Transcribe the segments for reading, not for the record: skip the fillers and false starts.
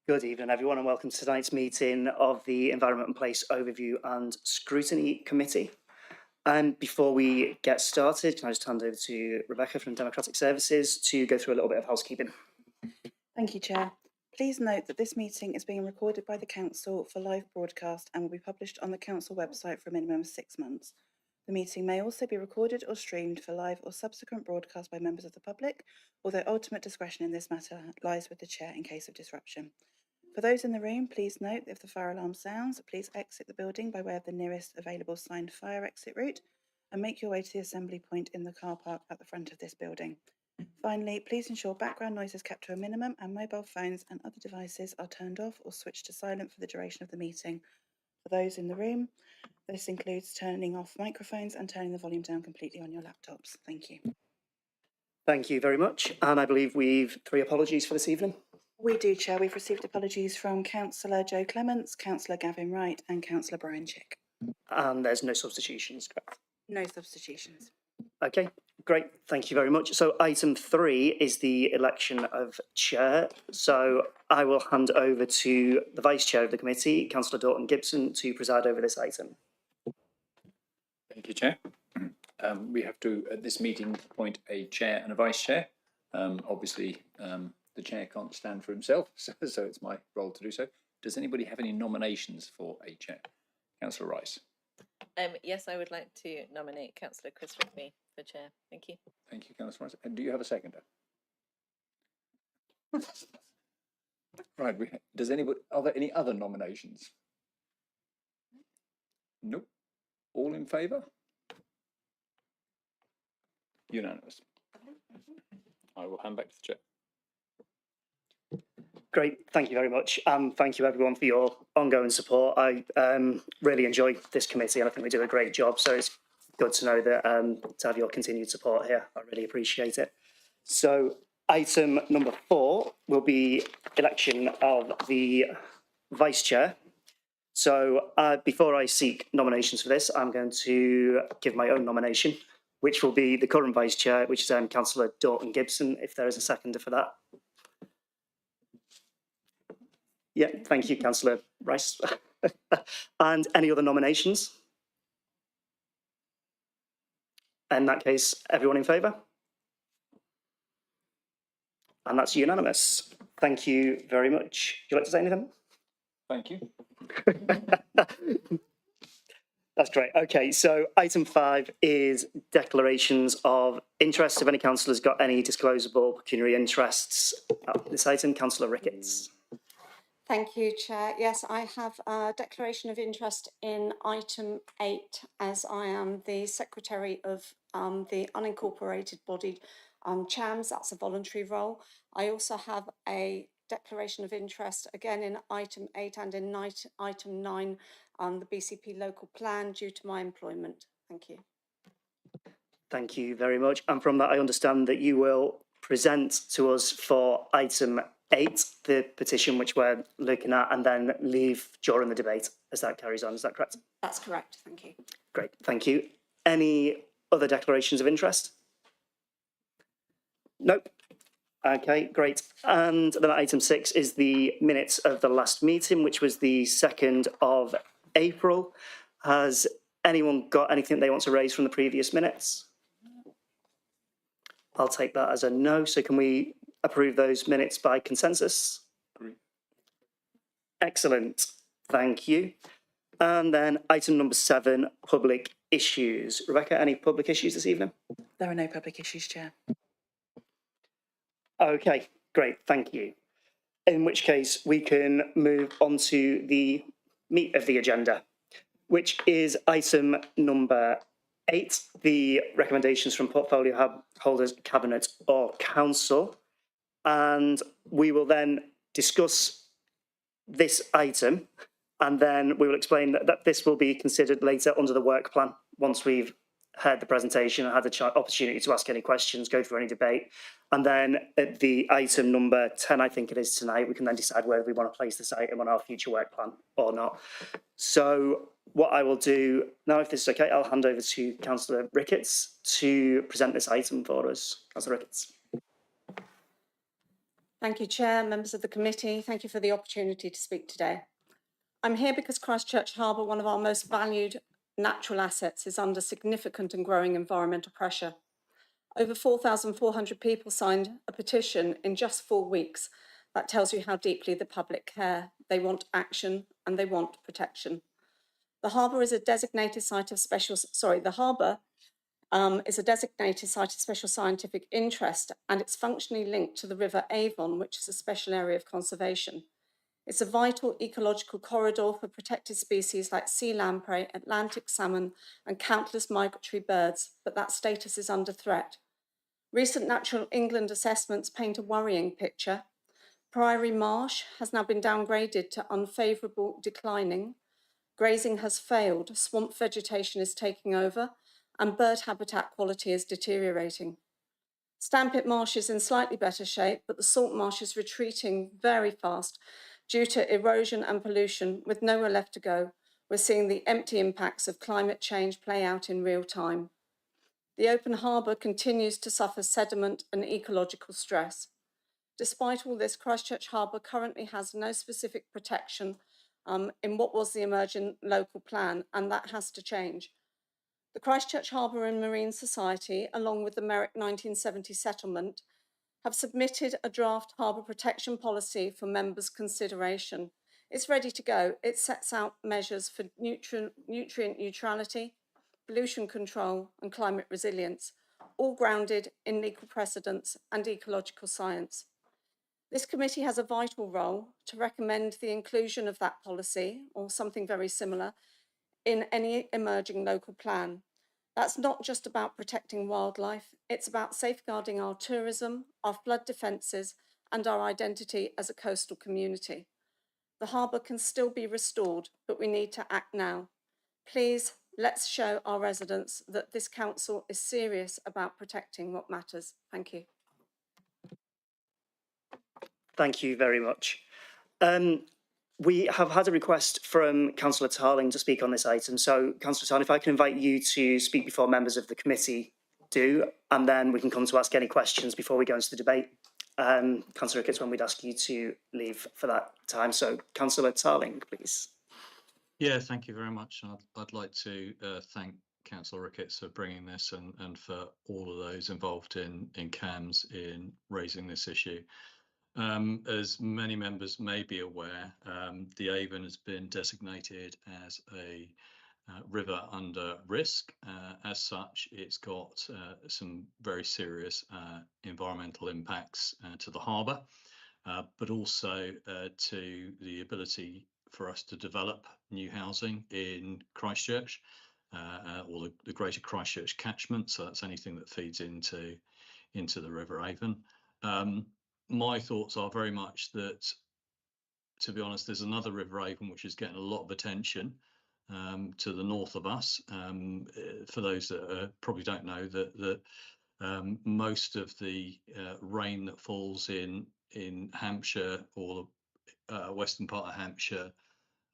Good evening, everyone, and welcome to tonight's meeting of the Environment and Place Overview and Scrutiny Committee. Before we get started, can I just hand over to Rebecca from Democratic Services to go through a little bit of housekeeping? Thank you, Chair. Please note that this meeting is being recorded by the Council for live broadcast and will be published on the Council website for a minimum of 6 months. The meeting may also be recorded or streamed for live or subsequent broadcast by members of the public, although ultimate discretion in this matter lies with the Chair in case of disruption. For those in the room, please note that if the fire alarm sounds, please exit the building by way of the nearest available signed fire exit route and make your way to the assembly point in the car park at the front of this building. Finally, please ensure background noise is kept to a minimum and mobile phones and other devices are turned off or switched to silent for the duration of the meeting. For those in the room, this includes turning off microphones and turning the volume down completely on your laptops. Thank you. Thank you very much. And I believe we've 3 apologies for this evening. We do, Chair. We've received apologies from Councillor Joe Clements, Councillor Gavin Wright and Councillor Brian Chick. And there's no substitutions, correct? No substitutions. Okay, great. Thank you very much. So item 3 is the election of chair. So I will hand over to the vice chair of the committee, Councillor Dalton Gibson, to preside over this item. Thank you, Chair. We have to, at this meeting, appoint a chair and a vice chair. Obviously, the chair can't stand for himself, so it's my role to do so. Does anybody have any nominations for a chair? Councillor Rice. Yes, I would like to nominate Councillor Chris Rigby for chair. Thank you. Thank you, Councillor Rice. And do you have a seconder? Right. Does anybody? Are there any other nominations? Nope. All in favour? Unanimous. I will hand back to the chair. Great, thank you very much. Thank you everyone for your ongoing support. I really enjoy this committee and I think we do a great job. So it's good to know that to have your continued support here. I really appreciate it. So item number 4 will be election of the vice chair. So before I seek nominations for this, I'm going to give my own nomination, which will be the current vice chair, which is Councillor Dalton Gibson, if there is a seconder for that. Yeah, thank you, Councillor Rice. And any other nominations? In that case, everyone in favour? And that's unanimous. Thank you very much. Would you like to say anything? Thank you. That's great. Okay, so item 5 is declarations of interest. If any councillor's got any disclosable pecuniary interests at this item, Councillor Ricketts. Thank you, Chair. Yes, I have a declaration of interest in item 8 as I am the secretary of the unincorporated body CHAMS. That's a voluntary role. I also have a declaration of interest again in item 8 and in item 9 on the BCP local plan due to my employment. Thank you. Thank you very much. And from that, I understand that you will present to us for item 8, the petition which we're looking at, and then leave during the debate as that carries on. Is that correct? That's correct. Thank you. Great. Thank you. Any other declarations of interest? Nope. Okay, great. And then item 6 is the minutes of the last meeting, which was the 2nd of April. Has anyone got anything they want to raise from the previous minutes? I'll take that as a no. So can we approve those minutes by consensus? Agree. Excellent. Thank you. And then item number 7, public issues. Rebecca, any public issues this evening? There are no public issues, Chair. Okay, great. Thank you. In which case we can move on to the meat of the agenda, which is item number 8, the recommendations from portfolio holders, cabinet or council. And we will then discuss this item and then we will explain that this will be considered later under the work plan once we've heard the presentation and had the opportunity to ask any questions, go through any debate. And then at the item number 10, I think it is tonight, we can then decide whether we want to place this item on our future work plan or not. So what I will do now, if this is okay, I'll hand over to Councillor Ricketts to present this item for us. Councillor Ricketts. Thank you, Chair, members of the committee. Thank you for the opportunity to speak today. I'm here because Christchurch Harbour, one of our most valued natural assets, is under significant and growing environmental pressure. Over 4,400 people signed a petition in just 4 weeks. That tells you how deeply the public care. They want action and they want protection. The harbour is a designated site of special, the harbour is a designated site of special scientific interest, and it's functionally linked to the River Avon, which is a special area of conservation. It's a vital ecological corridor for protected species like sea lamprey, Atlantic salmon, and countless migratory birds, but that status is under threat. Recent Natural England assessments paint a worrying picture. Priory Marsh has now been downgraded to unfavourable declining. Grazing has failed, swamp vegetation is taking over, and bird habitat quality is deteriorating. Stampit Marsh is in slightly better shape, but the salt marsh is retreating very fast due to erosion and pollution, with nowhere left to go. We're seeing the empty impacts of climate change play out in real time. The open harbour continues to suffer sediment and ecological stress. Despite all this, Christchurch Harbour currently has no specific protection in what was the emergent local plan, and that has to change. The Christchurch Harbour and Marine Society, along with the Merrick 1970 settlement, have submitted a draft harbour protection policy for members' consideration. It's ready to go. It sets out measures for nutrient neutrality, pollution control and climate resilience, all grounded in legal precedents and ecological science. This committee has a vital role to recommend the inclusion of that policy or something very similar in any emerging local plan. That's not just about protecting wildlife, it's about safeguarding our tourism, our flood defences, and our identity as a coastal community. The harbour can still be restored, but we need to act now. Please, let's show our residents that this council is serious about protecting what matters. Thank you. Thank you very much. We have had a request from Councillor Tarling to speak on this item. So, Councillor Tarling, if I can invite you to speak before members of the committee do, and then we can come to ask any questions before we go into the debate. Councillor Ricketts, when we'd ask you to leave for that time. So, Councillor Tarling, please. Yeah, thank you very much. I'd like to thank Councillor Ricketts for bringing this and for all of those involved in CAMS in raising this issue. As many members may be aware, the Avon has been designated as a river under risk. As such, it's got some very serious environmental impacts to the harbour, but also to the ability for us to develop new housing in Christchurch or the greater Christchurch catchment. So that's anything that feeds into the River Avon. My thoughts are very much that, to be honest, there's another River Avon which is getting a lot of attention to the north of us. For those that probably don't know, that most of the rain that falls in Hampshire or the western part of Hampshire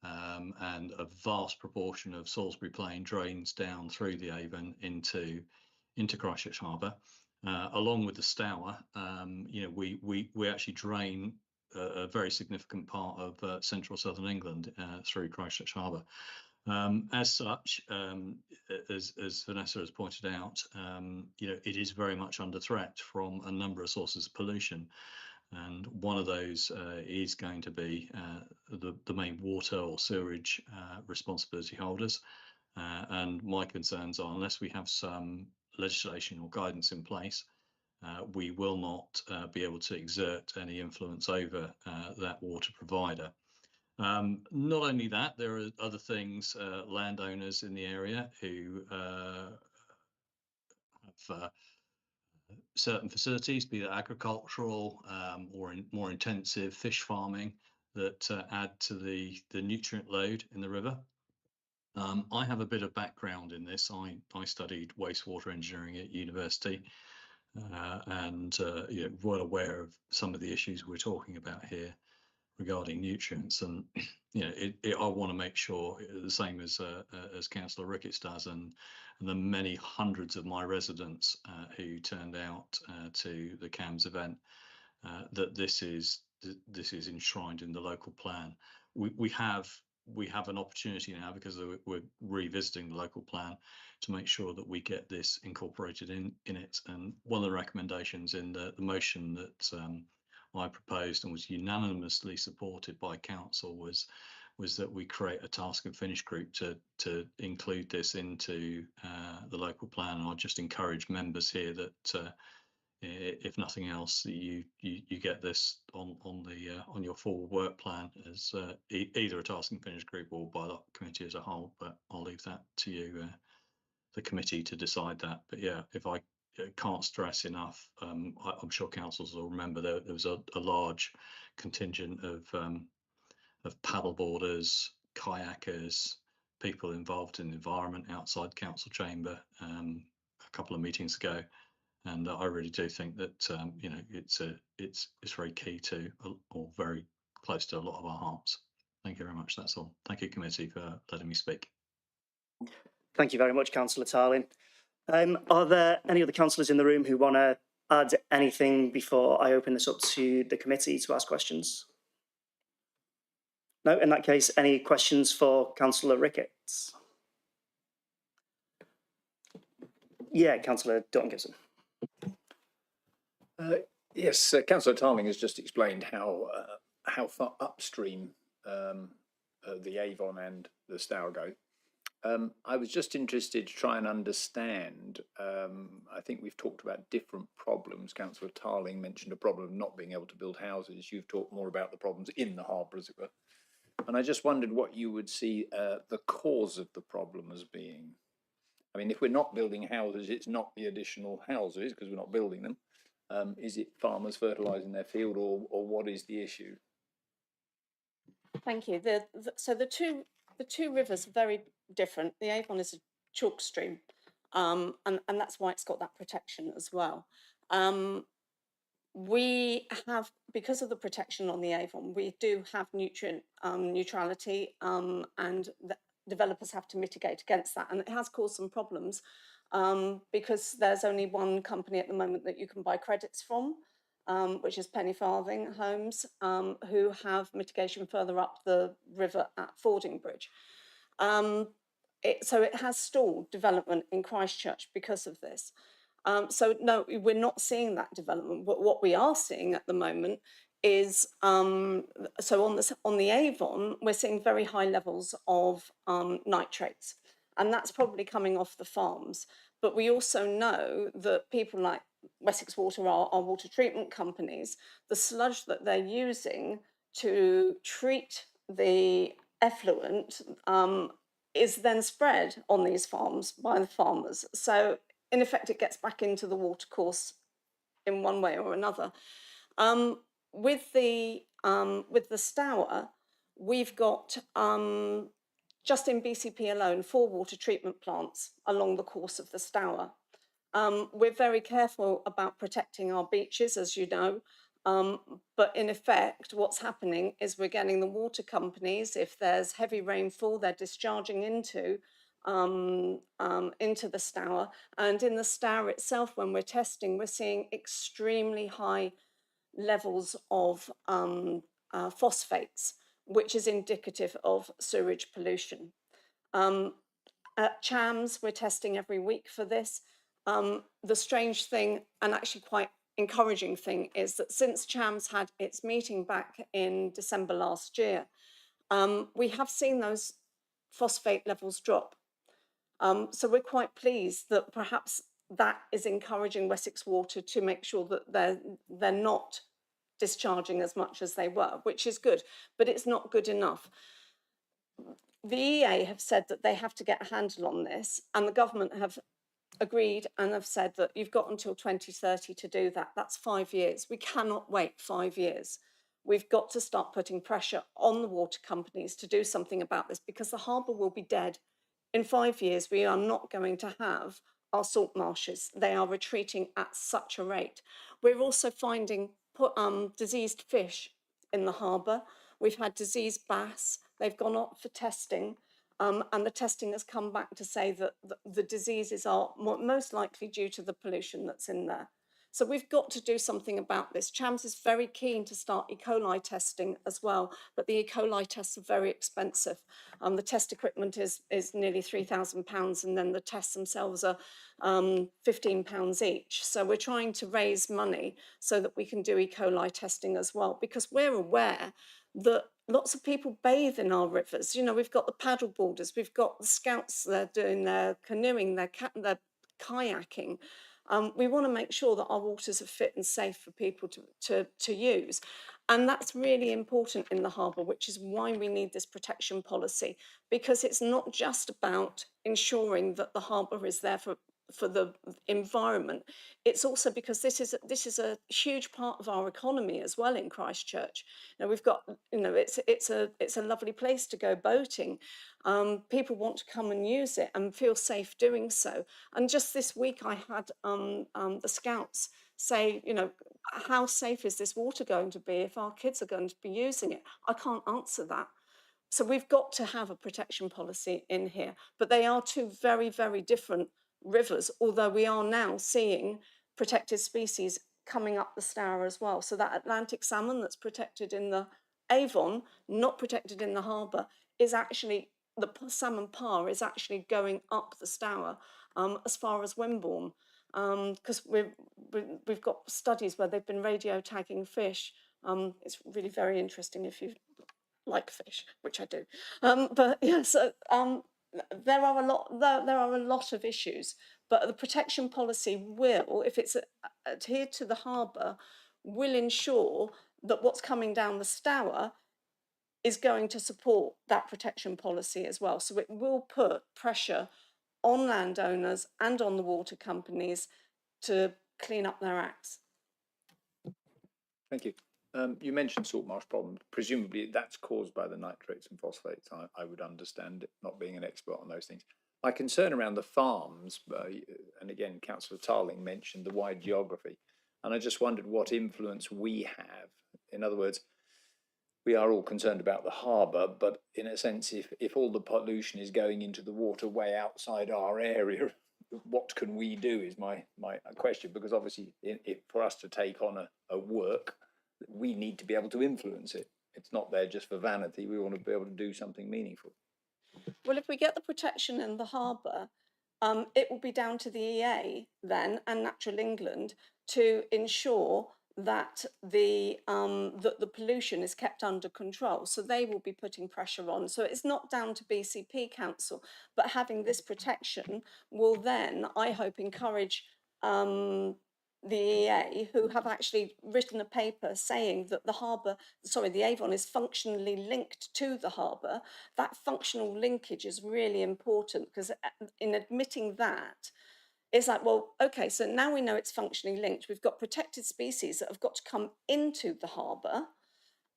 and a vast proportion of Salisbury Plain drains down through the Avon into Christchurch Harbour. Along with the Stour, we actually drain a very significant part of central southern England through Christchurch Harbour. As such, as Vanessa has pointed out, it is very much under threat from a number of sources of pollution, and one of those is going to be the main water or sewerage responsibility holders. And my concerns are, unless we have some legislation or guidance in place, we will not be able to exert any influence over that water provider. Not only that, there are other things, landowners in the area who have certain facilities, be it agricultural or more intensive fish farming, that add to the nutrient load in the river. I have a bit of background in this. I studied wastewater engineering at university, and well aware of some of the issues we're talking about here regarding nutrients. And I want to make sure, the same as Councillor Ricketts does, and the many hundreds of my residents who turned out to the CAMS event, that this is enshrined in the local plan. We have an opportunity now, because we're revisiting the local plan, to make sure that we get this incorporated in it. And one of the recommendations in the motion that I proposed and was unanimously supported by council was that we create a task and finish group to include this into the local plan. And I'll just encourage members here that if nothing else, you get this on your forward work plan as either a task and finish group or by the committee as a whole. But I'll leave that to you, the committee, to decide that. But yeah, if I can't stress enough, I'm sure councils will remember there was a large contingent of paddleboarders, kayakers, people involved in the environment outside council chamber a couple of meetings ago. And I really do think that you know, it's very key to, or very close to, a lot of our hearts. Thank you very much. That's all. Thank you, committee, for letting me speak. Thank you very much, Councillor Tarling. Are there any other councillors in the room who want to add anything before I open this up to the committee to ask questions? No, in that case, any questions for Councillor Ricketts? Yeah, Councillor Dalton Gibson. Yes, Councillor Tarling has just explained how far upstream the Avon and the Stour go. I was just interested to try and understand. I think we've talked about different problems. Councillor Tarling mentioned a problem of not being able to build houses. You've talked more about the problems in the harbour, as it were. And I just wondered what you would see the cause of the problem as being. I mean, if we're not building houses, it's not the additional houses because we're not building them. Is it farmers fertilising their field, or what is the issue? Thank you. So the two rivers are very different. The Avon is a chalk stream, and that's why it's got that protection as well. We have, because of the protection on the Avon, we do have nutrient neutrality, and the developers have to mitigate against that, and it has caused some problems because there's only one company at the moment that you can buy credits from, which is Penny Farthing Homes, who have mitigation further up the river at Fordingbridge. So it has stalled development in Christchurch because of this. So no, we're not seeing that development. But what we are seeing at the moment is so on the Avon, we're seeing very high levels of nitrates, and that's probably coming off the farms. But we also know that people like Wessex Water, our water treatment companies, the sludge that they're using to treat the effluent is then spread on these farms by the farmers. So in effect, it gets back into the watercourse in one way or another. With the Stour, we've got just in BCP alone 4 water treatment plants along the course of the Stour. We're very careful about protecting our beaches, as you know, but in effect, what's happening is we're getting the water companies, if there's heavy rainfall, they're discharging into the Stour, and in the Stour itself, when we're testing, we're seeing extremely high levels of phosphates, which is indicative of sewage pollution. At Chams, we're testing every week for this. The strange thing, and actually quite encouraging thing, is that since Chams had its meeting back in December last year, we have seen those phosphate levels drop. So we're quite pleased that perhaps that is encouraging Wessex Water to make sure that they're not discharging as much as they were, which is good, but it's not good enough. The EA have said that they have to get a handle on this, and the government have agreed and have said that you've got until 2030 to do that. That's 5 years. We cannot wait 5 years. We've got to start putting pressure on the water companies to do something about this, because the harbour will be dead. In 5 years, we are not going to have our salt marshes. They are retreating at such a rate. We're also finding diseased fish in the harbour. We've had diseased bass. They've gone up for testing, and the testing has come back to say that the diseases are most likely due to the pollution that's in there. So we've got to do something about this. CHAMS is very keen to start E. coli testing as well, but the E. coli tests are very expensive. The test equipment is nearly £3,000, and then the tests themselves are £15 each. So we're trying to raise money so that we can do E. coli testing as well, because we're aware that lots of people bathe in our rivers. You know, we've got the paddle boarders, we've got the scouts, they're doing their canoeing, their kayaking. We want to make sure that our waters are fit and safe for people to use. And that's really important in the harbour, which is why we need this protection policy, because it's not just about ensuring that the harbour is there for the environment. It's also because this is a huge part of our economy as well in Christchurch. You know, we've got, you know, it's a lovely place to go boating. People want to come and use it and feel safe doing so. And just this week I had the scouts say, you know, how safe is this water going to be if our kids are going to be using it? I can't answer that. So we've got to have a protection policy in here, but they are two very, very different rivers, although we are now seeing protected species coming up the Stour as well. So that Atlantic salmon that's protected in the Avon, not protected in the harbour, is actually, the salmon parr is actually going up the Stour as far as Wimborne, because we've got studies where they've been radio tagging fish. It's really very interesting if you like fish, which I do. But yeah, so there are a lot of issues, but the protection policy will, if it's adhered to the harbour, will ensure that what's coming down the Stour is going to support that protection policy as well. So it will put pressure on landowners and on the water companies to clean up their acts. Thank you. You mentioned salt marsh problem. Presumably that's caused by the nitrates and phosphates. I would understand it, not being an expert on those things. My concern around the farms, and again, Councillor Tarling mentioned the wide geography, and I just wondered what influence we have. In other words, we are all concerned about the harbour, but in a sense, if all the pollution is going into the water way outside our area, what can we do is my question, because obviously for us to take on a work, we need to be able to influence it. It's not there just for vanity. We want to be able to do something meaningful. Well, if we get the protection in the harbour, it will be down to the EA then and Natural England to ensure that the pollution is kept under control. So they will be putting pressure on. So it's not down to BCP Council, but having this protection will then, I hope, encourage the EA, who have actually written a paper saying that the Avon is functionally linked to the harbour. That functional linkage is really important, because in admitting that, it's like, well, okay, so now we know it's functionally linked. We've got protected species that have got to come into the harbour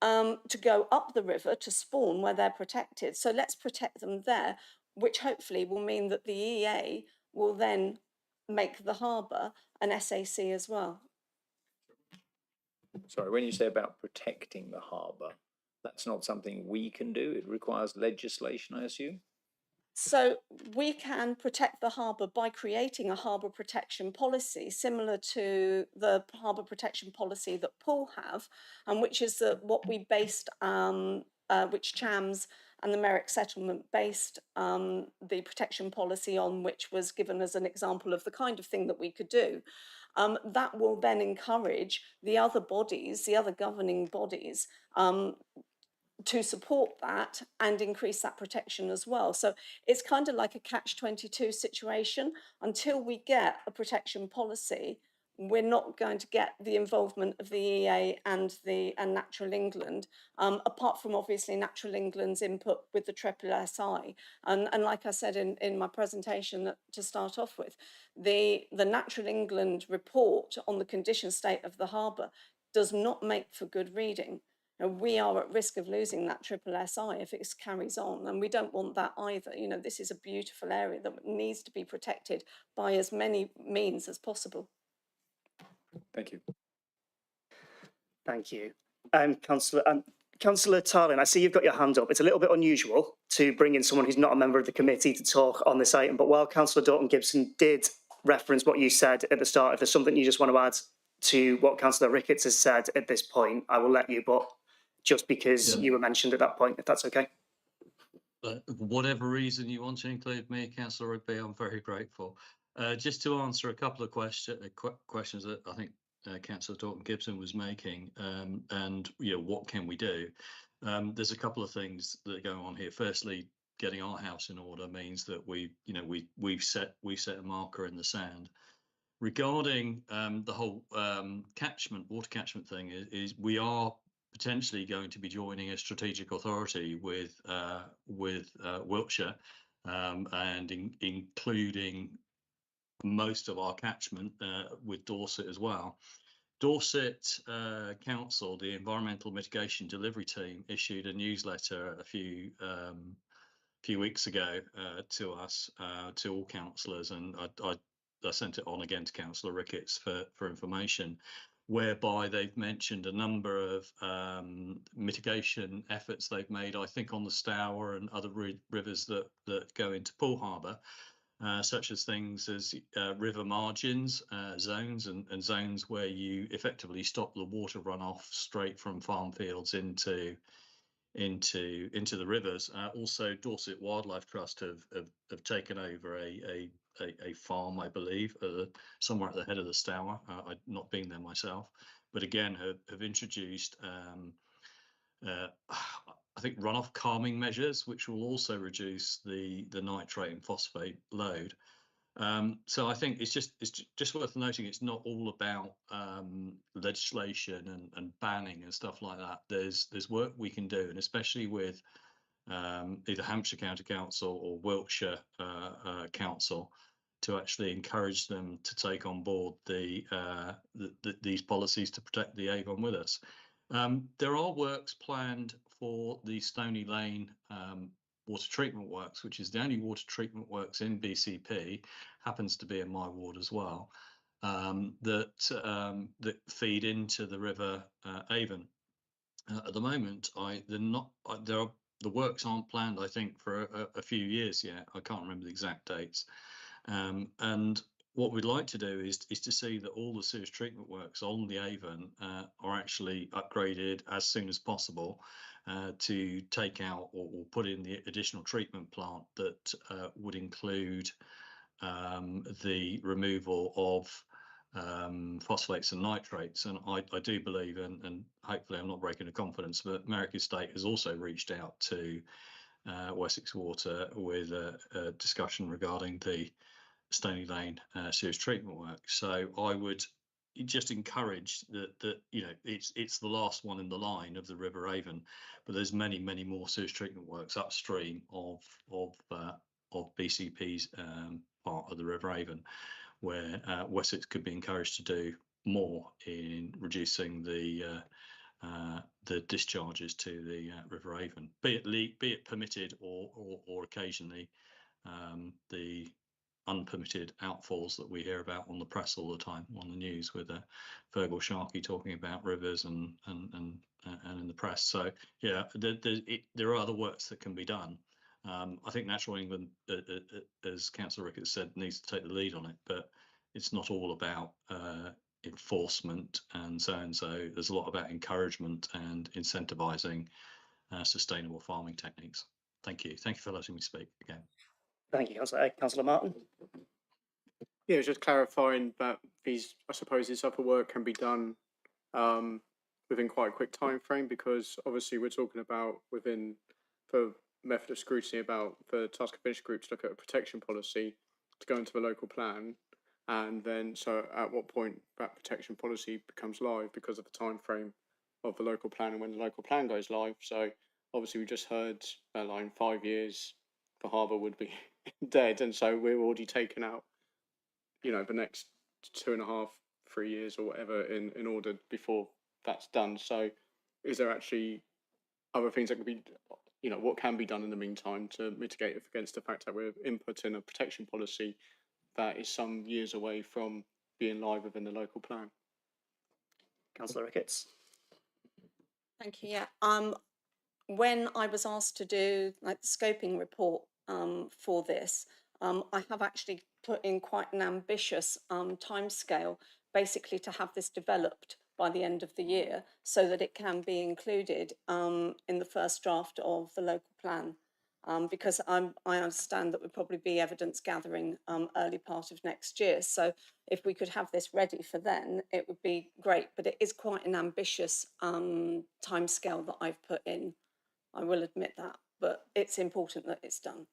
to go up the river to spawn where they're protected. So let's protect them there, which hopefully will mean that the EA will then make the harbour an SAC as well. Sorry, when you say about protecting the harbour, that's not something we can do. It requires legislation, I assume? So we can protect the harbour by creating a harbour protection policy similar to the harbour protection policy that Poole have, and which is what we based, which CHAMS and the Merrick settlement based the protection policy on, which was given as an example of the kind of thing that we could do. That will then encourage the other bodies, the other governing bodies, to support that and increase that protection as well. So it's kind of like a catch-22 situation. Until we get a protection policy, we're not going to get the involvement of the EA and Natural England, apart from obviously Natural England's input with the SSSI. And like I said in my presentation to start off with, the Natural England report on the condition state of the harbour does not make for good reading. You know, we are at risk of losing that SSSI if it carries on, and we don't want that either. You know, this is a beautiful area that needs to be protected by as many means as possible. Thank you. Thank you. Councillor Tarling, I see you've got your hand up. It's a little bit unusual to bring in someone who's not a member of the committee to talk on this item, but while Councillor Doughton-Gibson did reference what you said at the start, if there's something you just want to add to what Councillor Ricketts has said at this point, I will let you, but just because you were mentioned at that point, if that's okay. For whatever reason you want to include me, Councillor Rigby, I'm very grateful. Just to answer a couple of questions that I think Councillor Dalton-Gibson was making, and what can we do? There's a couple of things that are going on here. Firstly, getting our house in order means that we've set a marker in the sand. Regarding the whole water catchment thing, is we are potentially going to be joining a strategic authority with Wiltshire, and including most of our catchment with Dorset as well. Dorset Council, the Environmental Mitigation Delivery Team, issued a newsletter a few weeks ago to us, to all councillors, and I sent it on again to Councillor Ricketts for information, whereby they've mentioned a number of mitigation efforts they've made, I think, on the Stour and other rivers that go into Poole Harbour, such as things as river margins zones and zones where you effectively stop the water runoff straight from farm fields into the rivers. Also, Dorset Wildlife Trust have taken over a farm, I believe, somewhere at the head of the Stour. I've not been there myself, but again have introduced I think runoff calming measures, which will also reduce the nitrate and phosphate load. So I think it's just worth noting it's not all about legislation and banning and stuff like that. There's work we can do, and especially with either Hampshire County Council or Wiltshire Council, to actually encourage them to take on board these policies to protect the Avon with us. There are works planned for the Stony Lane water treatment works, which is the only water treatment works in BCP, happens to be in my ward as well, that feed into the River Avon. At the moment, the works aren't planned, I think, for a few years yet. I can't remember the exact dates. And what we'd like to do is to see that all the sewage treatment works on the Avon are actually upgraded as soon as possible to take out or put in the additional treatment plant that would include the removal of phosphates and nitrates. And I do believe, and hopefully I'm not breaking a confidence, but Merrick Estate has also reached out to Wessex Water with a discussion regarding the Stony Lane sewage treatment work. So I would just encourage that it's the last one in the line of the River Avon, but there's many more sewage treatment works upstream of BCP's part of the River Avon, where Wessex could be encouraged to do more in reducing the discharges to the River Avon, be it permitted or occasionally the unpermitted outfalls that we hear about on the press all the time on the news, with Fergal Sharkey talking about rivers and in the press. So yeah, there are other works that can be done. I think Natural England, as Councillor Ricketts said, needs to take the lead on it, but it's not all about enforcement and so. There's a lot about encouragement and incentivising sustainable farming techniques. Thank you for letting me speak again. Thank you, Councillor Martin. Yeah, just clarifying that I suppose this other work can be done within quite a quick time frame, because obviously we're talking about for method of scrutiny about the task and finish group to look at a protection policy to go into the local plan, and then so at what point that protection policy becomes live because of the time frame of the local plan and when the local plan goes live. So obviously we just heard that like in 5 years the harbour would be dead, and so we're already taken out the next 2.5, 3 years or whatever in order before that's done. So is there actually other things that can be, what can be done in the meantime to mitigate against the fact that we're inputting a protection policy that is some years away from being live within the local plan? Councillor Ricketts. Thank you. Yeah. When I was asked to do the scoping report for this, I have actually put in quite an ambitious timescale, basically to have this developed by the end of the year so that it can be included in the first draft of the local plan. Because I understand that would probably be evidence gathering early part of next year. So if we could have this ready for then, it would be great. But it is quite an ambitious timescale that I've put in. I will admit that, but it's important that it's done.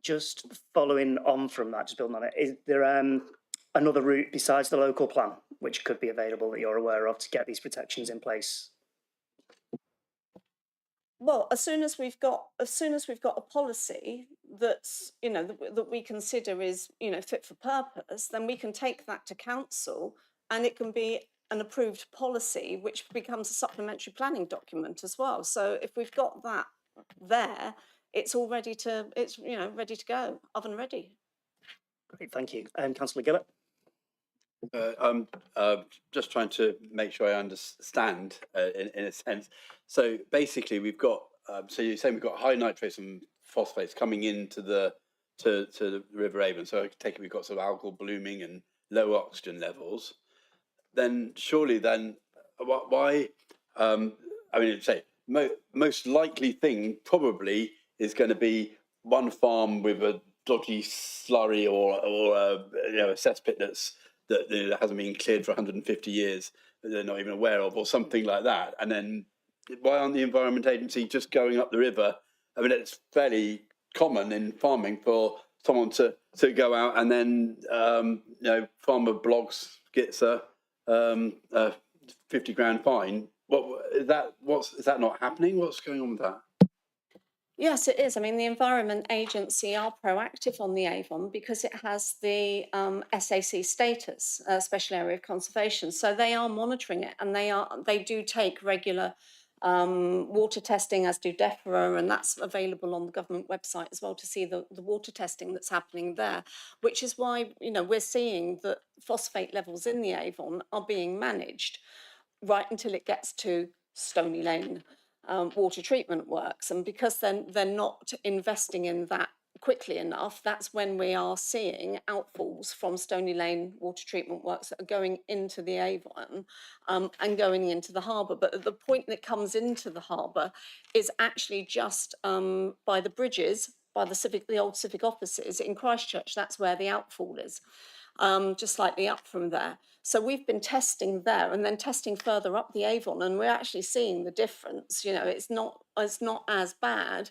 Just following on from that, just building on it, is there another route besides the local plan which could be available that you're aware of to get these protections in place? Well, as soon as we've got a policy that's, you know, that we consider is, you know, fit for purpose, then we can take that to council and it can be an approved policy which becomes a supplementary planning document as well. So if we've got that there, it's all ready to, it's, you know, ready to go, oven ready. Great, thank you. Councillor Gillett. I'm just trying to make sure I understand in a sense. So basically, we've got. So you're saying we've got high nitrates and phosphates coming into the to the River Avon. So I take it we've got sort of algal blooming and low oxygen levels. Then surely, why? I mean, say most likely thing probably is going to be one farm with a dodgy slurry or you know, a cesspit that hasn't been cleared for 150 years that they're not even aware of, or something like that. And then why aren't the Environment Agency just going up the river? I mean, it's fairly common in farming for someone to go out and then you know, farmer blogs gets a 50 grand fine. Is that not happening? What's going on with that? Yes, it is. I mean, the Environment Agency are proactive on the Avon because it has the SAC status, Special Area of Conservation. So they are monitoring it, and they do take regular water testing, as do DEFRA, and that's available on the government website as well to see the water testing that's happening there. Which is why, you know, we're seeing that phosphate levels in the Avon are being managed right until it gets to Stony Lane water treatment works, and because then they're not investing in that quickly enough, that's when we are seeing outfalls from Stony Lane water treatment works that are going into the Avon and going into the harbour. But at the point that comes into the harbour is actually just by the bridges, by the old civic offices in Christchurch. That's where the outfall is. Just slightly up from there. So we've been testing there and then testing further up the Avon, and we're actually seeing the difference. You know, it's not as bad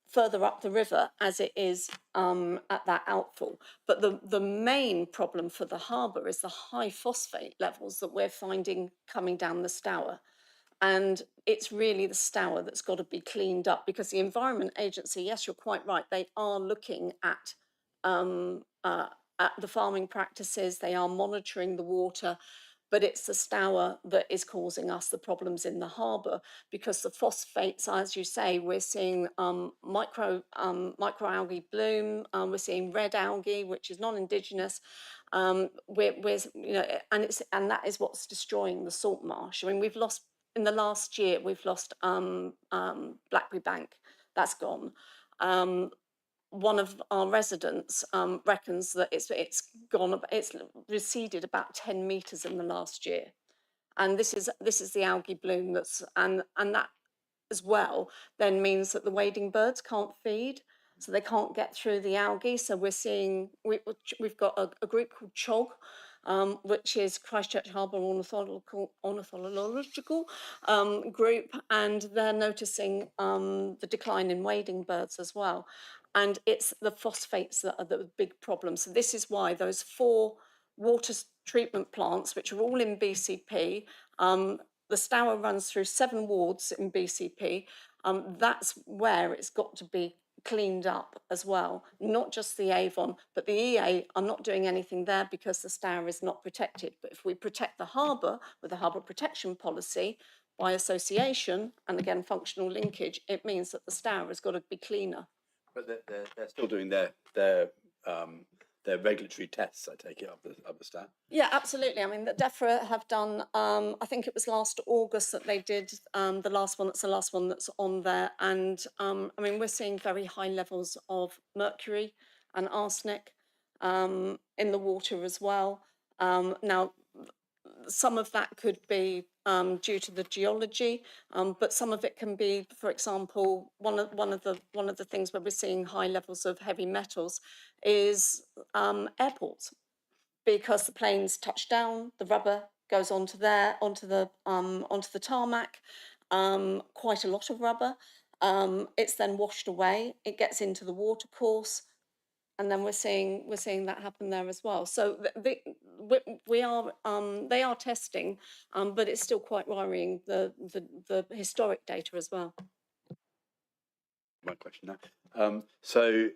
further up the river as it is at that outfall. But the main problem for the harbour is the high phosphate levels that we're finding coming down the Stour. And it's really the Stour that's got to be cleaned up, because the Environment Agency, yes, you're quite right, they are looking at the farming practices, they are monitoring the water, but it's the Stour that is causing us the problems in the harbour, because the phosphates, as you say, we're seeing microalgae bloom, we're seeing red algae, which is non-indigenous. We're you know, and that is what's destroying the salt marsh. I mean, we've lost in the last year, we've lost Blackberry Bank, that's gone. One of our residents reckons that it's receded about 10 metres in the last year, and this is the algae bloom that's and that as well then means that the wading birds can't feed, so they can't get through the algae. So we're seeing we've got a group called CHOG, which is Christchurch Harbour Ornithological group, and they're noticing the decline in wading birds as well. And it's the phosphates that are the big problem. So this is why those 4 water treatment plants, which are all in BCP, the Stour runs through 7 wards in BCP, that's where it's got to be cleaned up as well, not just the Avon, but the EA are not doing anything there because the Stour is not protected. But if we protect the harbour with a harbour protection policy by association, and again functional linkage, it means that the Stour has got to be cleaner. But they're still doing their regulatory tests, I take it, up the Stour. Yeah, absolutely. I mean, the DEFRA have done, I think it was last August that they did the last one that's on there. And I mean, we're seeing very high levels of mercury and arsenic in the water as well. Now, some of that could be due to the geology, but some of it can be, for example, one of the things where we're seeing high levels of heavy metals is airports, because the planes touch down, the rubber goes onto the tarmac, quite a lot of rubber. It's then washed away. It gets into the watercourse, and then we're seeing that happen there as well. So we are they are testing, but it's still quite worrying, the historic data as well. My question now. So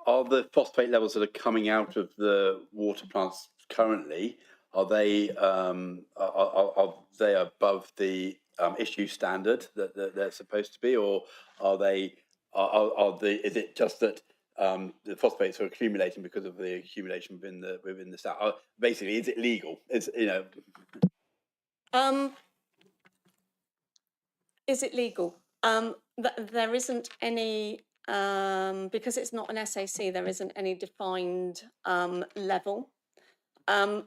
are the phosphate levels that are coming out of the water plants currently, are they above the issue standard that they're supposed to be, or are they is it just that the phosphates are accumulating because of the accumulation within the south? Basically, is it legal? Is Is it legal? There isn't any, because it's not an SAC, there isn't any defined level.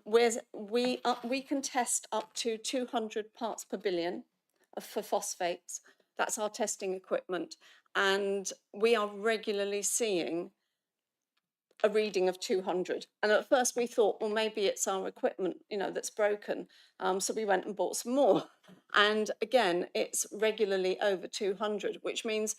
We can test up to 200 parts per billion for phosphates. That's our testing equipment. And we are regularly seeing a reading of 200. And at first we thought, well, maybe it's our equipment, that's broken. So we went and bought some more. And again, it's regularly over 200, which means,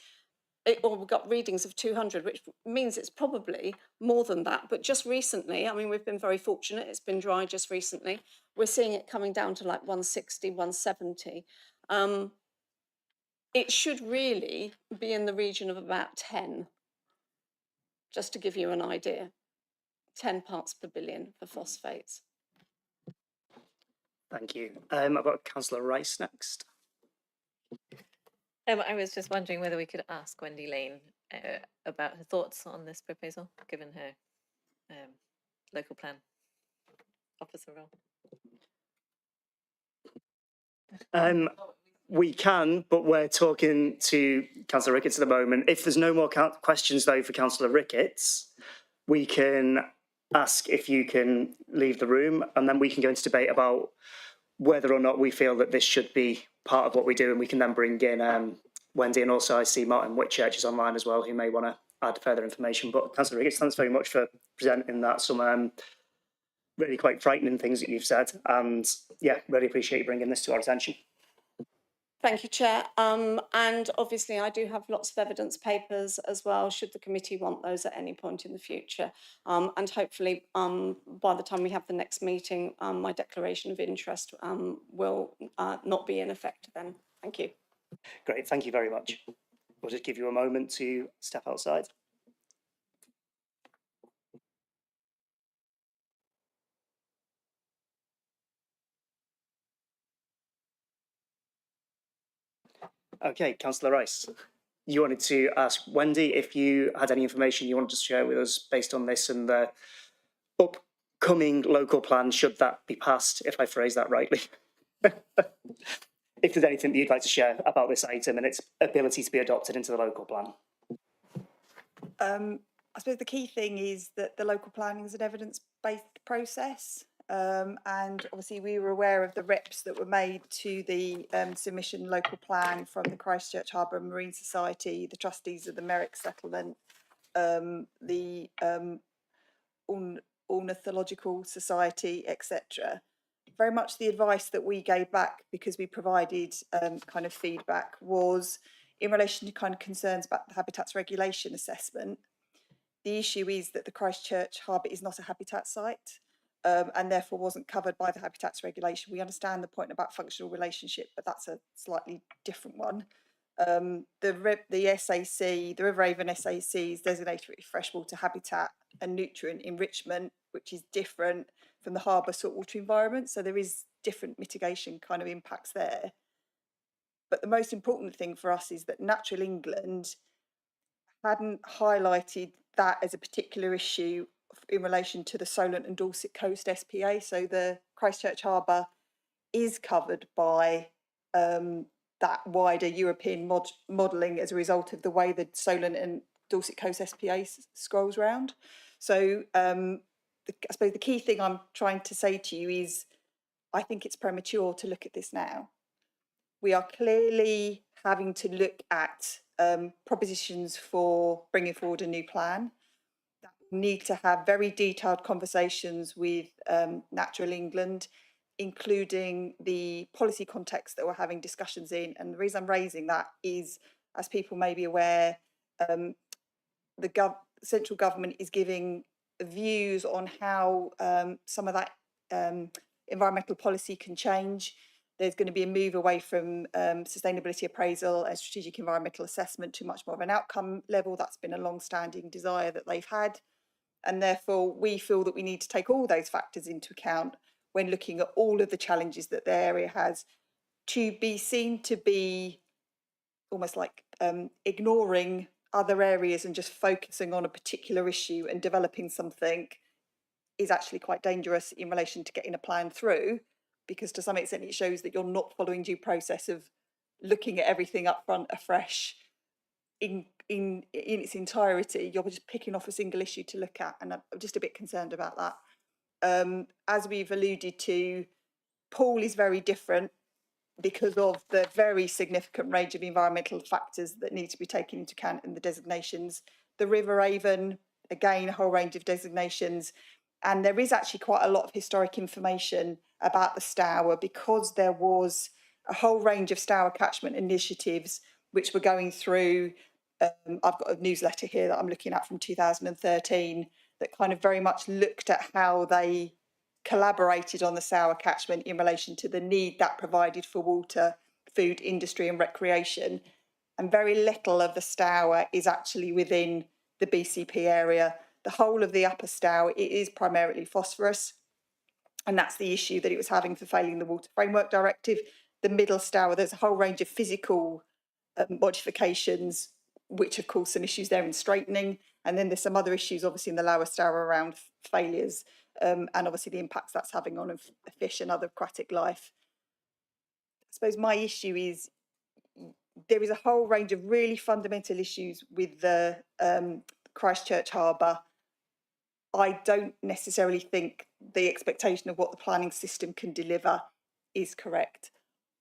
we've got readings of 200, which means it's probably more than that. But just recently, I mean, we've been very fortunate. It's been dry just recently. We're seeing it coming down to like 160, 170. It should really be in the region of about 10, just to give you an idea. 10 parts per billion for phosphates. Thank you. I've got Councillor Rice next. I was just wondering whether we could ask Wendy Lane about her thoughts on this proposal, given her local plan officer role. We can, but we're talking to Councillor Ricketts at the moment. If there's no more questions, though, for Councillor Ricketts, we can ask if you can leave the room, and then we can go into debate about whether or not we feel that this should be part of what we do, and we can then bring in Wendy, and also I see Martin Whitchurch is online as well, who may want to add further information. But Councillor Ricketts, thanks very much for presenting that. Some really quite frightening things that you've said, and yeah, really appreciate you bringing this to our attention. Thank you, Chair. And obviously I do have lots of evidence papers as well, should the committee want those at any point in the future. And hopefully by the time we have the next meeting, my declaration of interest will not be in effect then. Thank you. Great, thank you very much. We'll just give you a moment to step outside. Okay, Councillor Rice, you wanted to ask Wendy if you had any information you wanted to share with us based on this and the upcoming local plan, should that be passed, if I phrase that rightly. If there's anything that you'd like to share about this item and its ability to be adopted into the local plan. I suppose the key thing is that the local planning is an evidence-based process. And obviously we were aware of the reps that were made to the submission local plan from the Christchurch Harbour and Marine Society, the trustees of the Merrick Settlement, the Ornithological Society, etc. Very much the advice that we gave back, because we provided kind of feedback, was in relation to kind of concerns about the habitats regulation assessment. The issue is that the Christchurch Harbour is not a habitat site. And therefore wasn't covered by the habitats regulation. We understand the point about functional relationship, but that's a slightly different one. The SAC, the River Avon SAC, is designated freshwater habitat and nutrient enrichment, which is different from the harbour saltwater environment. So there is different mitigation kind of impacts there. But the most important thing for us is that Natural England hadn't highlighted that as a particular issue in relation to the Solent and Dorset Coast SPA. So the Christchurch Harbour is covered by that wider European modelling as a result of the way the Solent and Dorset Coast SPA scrolls round. So I suppose the key thing I'm trying to say to you is I think it's premature to look at this now. We are clearly having to look at propositions for bringing forward a new plan. That we need to have very detailed conversations with Natural England, including the policy context that we're having discussions in. And the reason I'm raising that is, as people may be aware, the central government is giving views on how some of that environmental policy can change. There's going to be a move away from sustainability appraisal and strategic environmental assessment to much more of an outcome level. That's been a long-standing desire that they've had. And therefore, we feel that we need to take all those factors into account when looking at all of the challenges that the area has, to be seen to be almost like ignoring other areas and just focusing on a particular issue and developing something is actually quite dangerous in relation to getting a plan through, because to some extent it shows that you're not following due process of looking at everything up front afresh in its entirety. You're just picking off a single issue to look at, and I'm just a bit concerned about that. As we've alluded to, Poole is very different because of the very significant range of environmental factors that need to be taken into account in the designations. The River Avon, again, a whole range of designations. And there is actually quite a lot of historic information about the Stour, because there was a whole range of Stour catchment initiatives which were going through. I've got a newsletter here that I'm looking at from 2013 that kind of very much looked at how they collaborated on the Stour catchment in relation to the need that provided for water, food, industry and recreation. And very little of the Stour is actually within the BCP area. The whole of the upper Stour, it is primarily phosphorus, and that's the issue that it was having for failing the Water Framework Directive. The middle Stour, there's a whole range of physical modifications, which of course some issues there in straightening, and then there's some other issues obviously in the lower Stour around failures, and obviously the impacts that's having on fish and other aquatic life. I suppose my issue is there is a whole range of really fundamental issues with the Christchurch Harbour. I don't necessarily think the expectation of what the planning system can deliver is correct.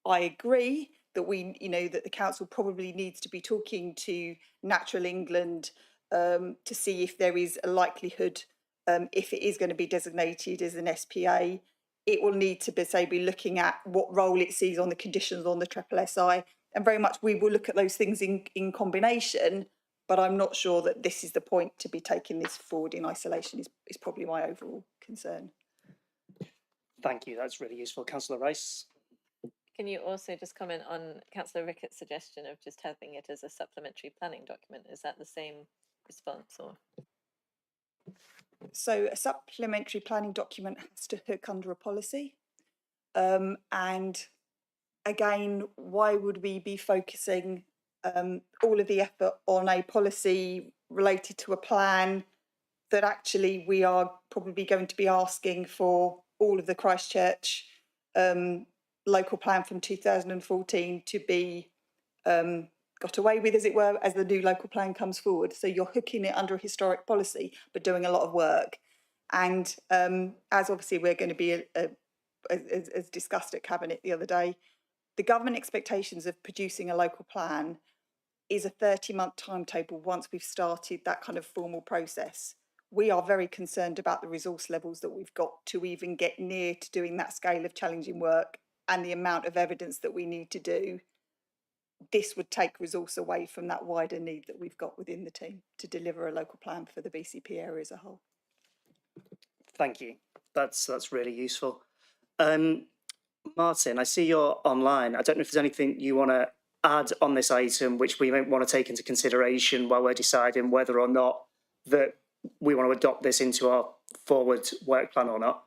I agree that that the council probably needs to be talking to Natural England to see if there is a likelihood, if it is going to be designated as an SPA, it will need to be looking at what role it sees on the conditions on the triple SI, and very much we will look at those things in combination. But I'm not sure that this is the point to be taking this forward in isolation is probably my overall concern. Thank you, that's really useful. Councillor Rice. Can you also just comment on Councillor Ricketts' suggestion of just having it as a supplementary planning document? Is that the same response, or? So a supplementary planning document has to hook under a policy. And again, why would we be focusing all of the effort on a policy related to a plan that actually we are probably going to be asking for all of the Christchurch local plan from 2014 to be got away with, as it were, as the new local plan comes forward. So you're hooking it under a historic policy, but doing a lot of work. And as obviously we're going to be, as discussed at Cabinet the other day, the government expectations of producing a local plan is a 30-month timetable once we've started that kind of formal process. We are very concerned about the resource levels that we've got to even get near to doing that scale of challenging work and the amount of evidence that we need to do. This would take resource away from that wider need that we've got within the team to deliver a local plan for the BCP area as a whole. Thank you. That's really useful. Martin, I see you're online. I don't know if there's anything you want to add on this item which we might want to take into consideration while we're deciding whether or not that we want to adopt this into our forward work plan or not.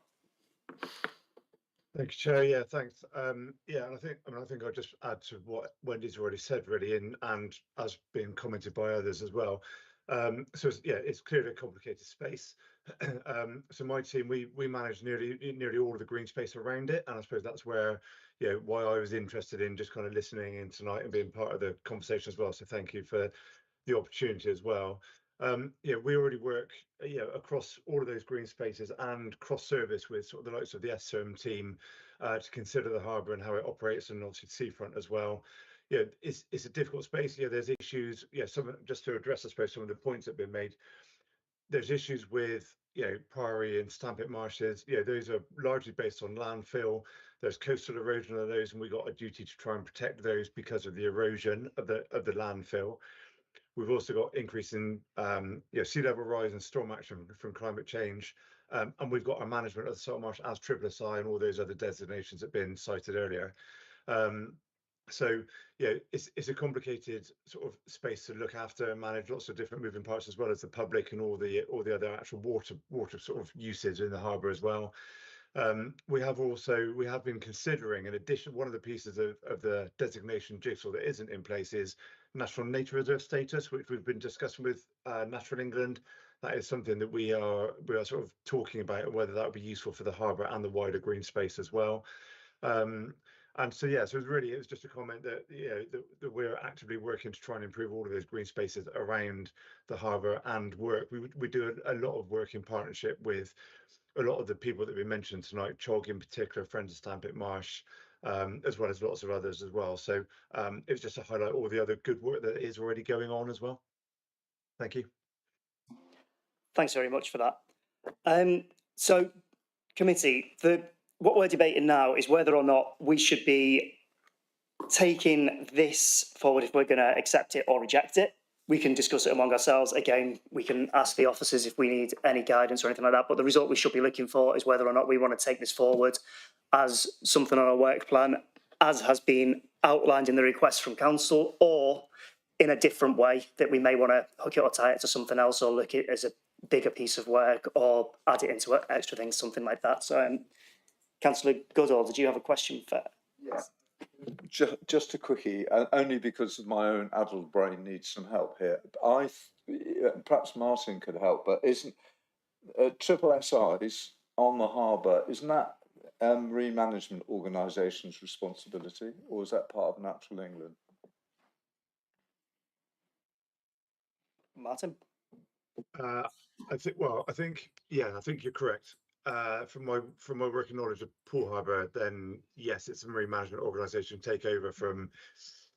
Thank you, Chair. Yeah, thanks. Yeah, and I think I'll just add to what Wendy's already said, really, and as been commented by others as well. So it's clearly a complicated space. So my team, we manage nearly all of the green space around it, and I suppose that's where why I was interested in just kind of listening in tonight and being part of the conversation as well. So thank you for the opportunity as well. We already work, across all of those green spaces and cross-service with sort of the likes of the SRM team to consider the harbour and how it operates, and obviously seafront as well. It's a difficult space. There's issues. Just to address, I suppose, some of the points that have been made. There's issues with Priory and Stampit marshes. Those are largely based on landfill. There's coastal erosion of those, and we've got a duty to try and protect those because of the erosion of the landfill. We've also got increase in sea level rise and storm action from climate change, and we've got our management of the salt marsh as SSSI and all those other designations that have been cited earlier. It's a complicated sort of space to look after and manage, lots of different moving parts, as well as the public and all the other actual water sort of usage in the harbour as well. We have been considering an addition. One of the pieces of the designation jigsaw that isn't in place is National Nature Reserve status, which we've been discussing with Natural England. That is something that we are sort of talking about, whether that would be useful for the harbour and the wider green space as well. So it was just a comment that that we're actively working to try and improve all of those green spaces around the harbour, and we do a lot of work in partnership with a lot of the people that we mentioned tonight, CHOG in particular, Friends of Stampit Marsh, as well as lots of others as well. So it was just to highlight all the other good work that is already going on as well. Thank you. Thanks very much for that. So, committee, what we're debating now is whether or not we should be taking this forward, if we're going to accept it or reject it. We can discuss it among ourselves. Again, we can ask the officers if we need any guidance or anything like that. But the result we should be looking for is whether or not we want to take this forward as something on our work plan, as has been outlined in the request from council, or in a different way that we may want to hook it or tie it to something else, or look at it as a bigger piece of work, or add it into extra things, something like that. So, Councillor Goodall, did you have a question for? Yeah. Just a quickie, only because my own adult brain needs some help here. Perhaps Martin could help, but isn't SSSI's on the harbour, isn't that Marine Management Organisation's responsibility, or is that part of Natural England? Martin? I think you're correct. From my working knowledge of Poole Harbour, then yes, it's a marine management organisation take over from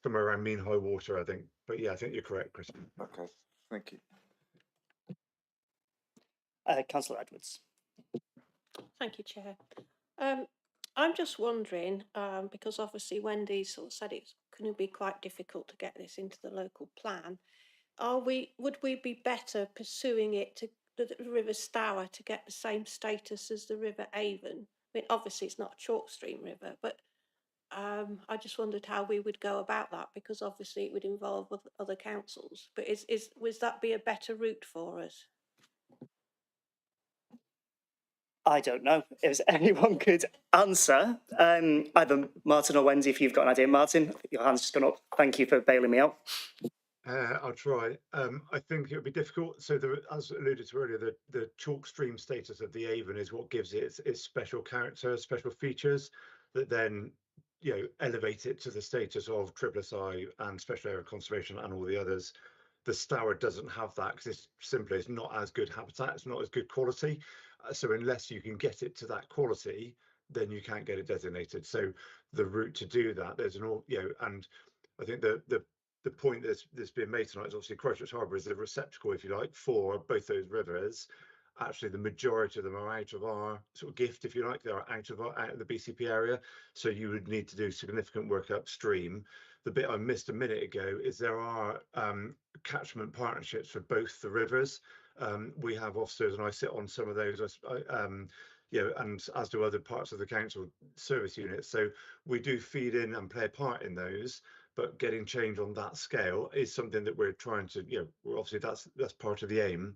around mean high water, I think. But yeah, I think you're correct, Chris. Okay, thank you. Councillor Edwards. Thank you, Chair. I'm just wondering, because obviously Wendy sort of said it's going to be quite difficult to get this into the local plan. Would we be better pursuing it to the River Stour to get the same status as the River Avon? I mean, obviously it's not a chalk stream river, but I just wondered how we would go about that, because obviously it would involve other councils. But would that be a better route for us? I don't know. If anyone could answer, either Martin or Wendy, if you've got an idea. Martin, your hand's just gone up. Thank you for bailing me out. I'll try. I think it would be difficult. So, as alluded to earlier, the chalk stream status of the Avon is what gives it its special character, special features that then, elevate it to the status of SSSI and Special Area Conservation and all the others. The Stour doesn't have that because it's not as good habitat, it's not as good quality. So unless you can get it to that quality, then you can't get it designated. So the route to do that, and I think the point that's been made tonight is obviously Christchurch Harbour is the receptacle, if you like, for both those rivers. Actually, the majority of them are out of our sort of gift, if you like. They are out of the BCP area. So you would need to do significant work upstream. The bit I missed a minute ago is there are catchment partnerships for both the rivers. We have officers, and I sit on some of those. And as do other parts of the council service units. So we do feed in and play a part in those. But getting change on that scale is something that we're trying to, obviously that's part of the aim.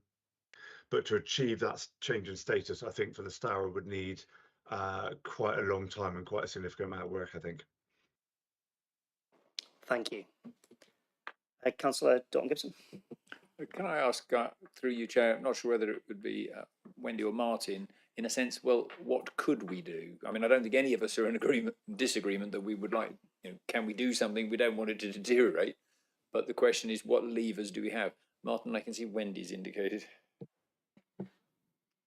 But to achieve that change in status, I think for the Stour would need quite a long time and quite a significant amount of work, I think. Thank you. Councillor Dalton Gibson. Can I ask, through you, Chair, I'm not sure whether it would be Wendy or Martin, in a sense, well, what could we do? I mean, I don't think any of us are in disagreement that we would like, can we do something? We don't want it to deteriorate. But the question is, what levers do we have? Martin, I can see Wendy's indicated.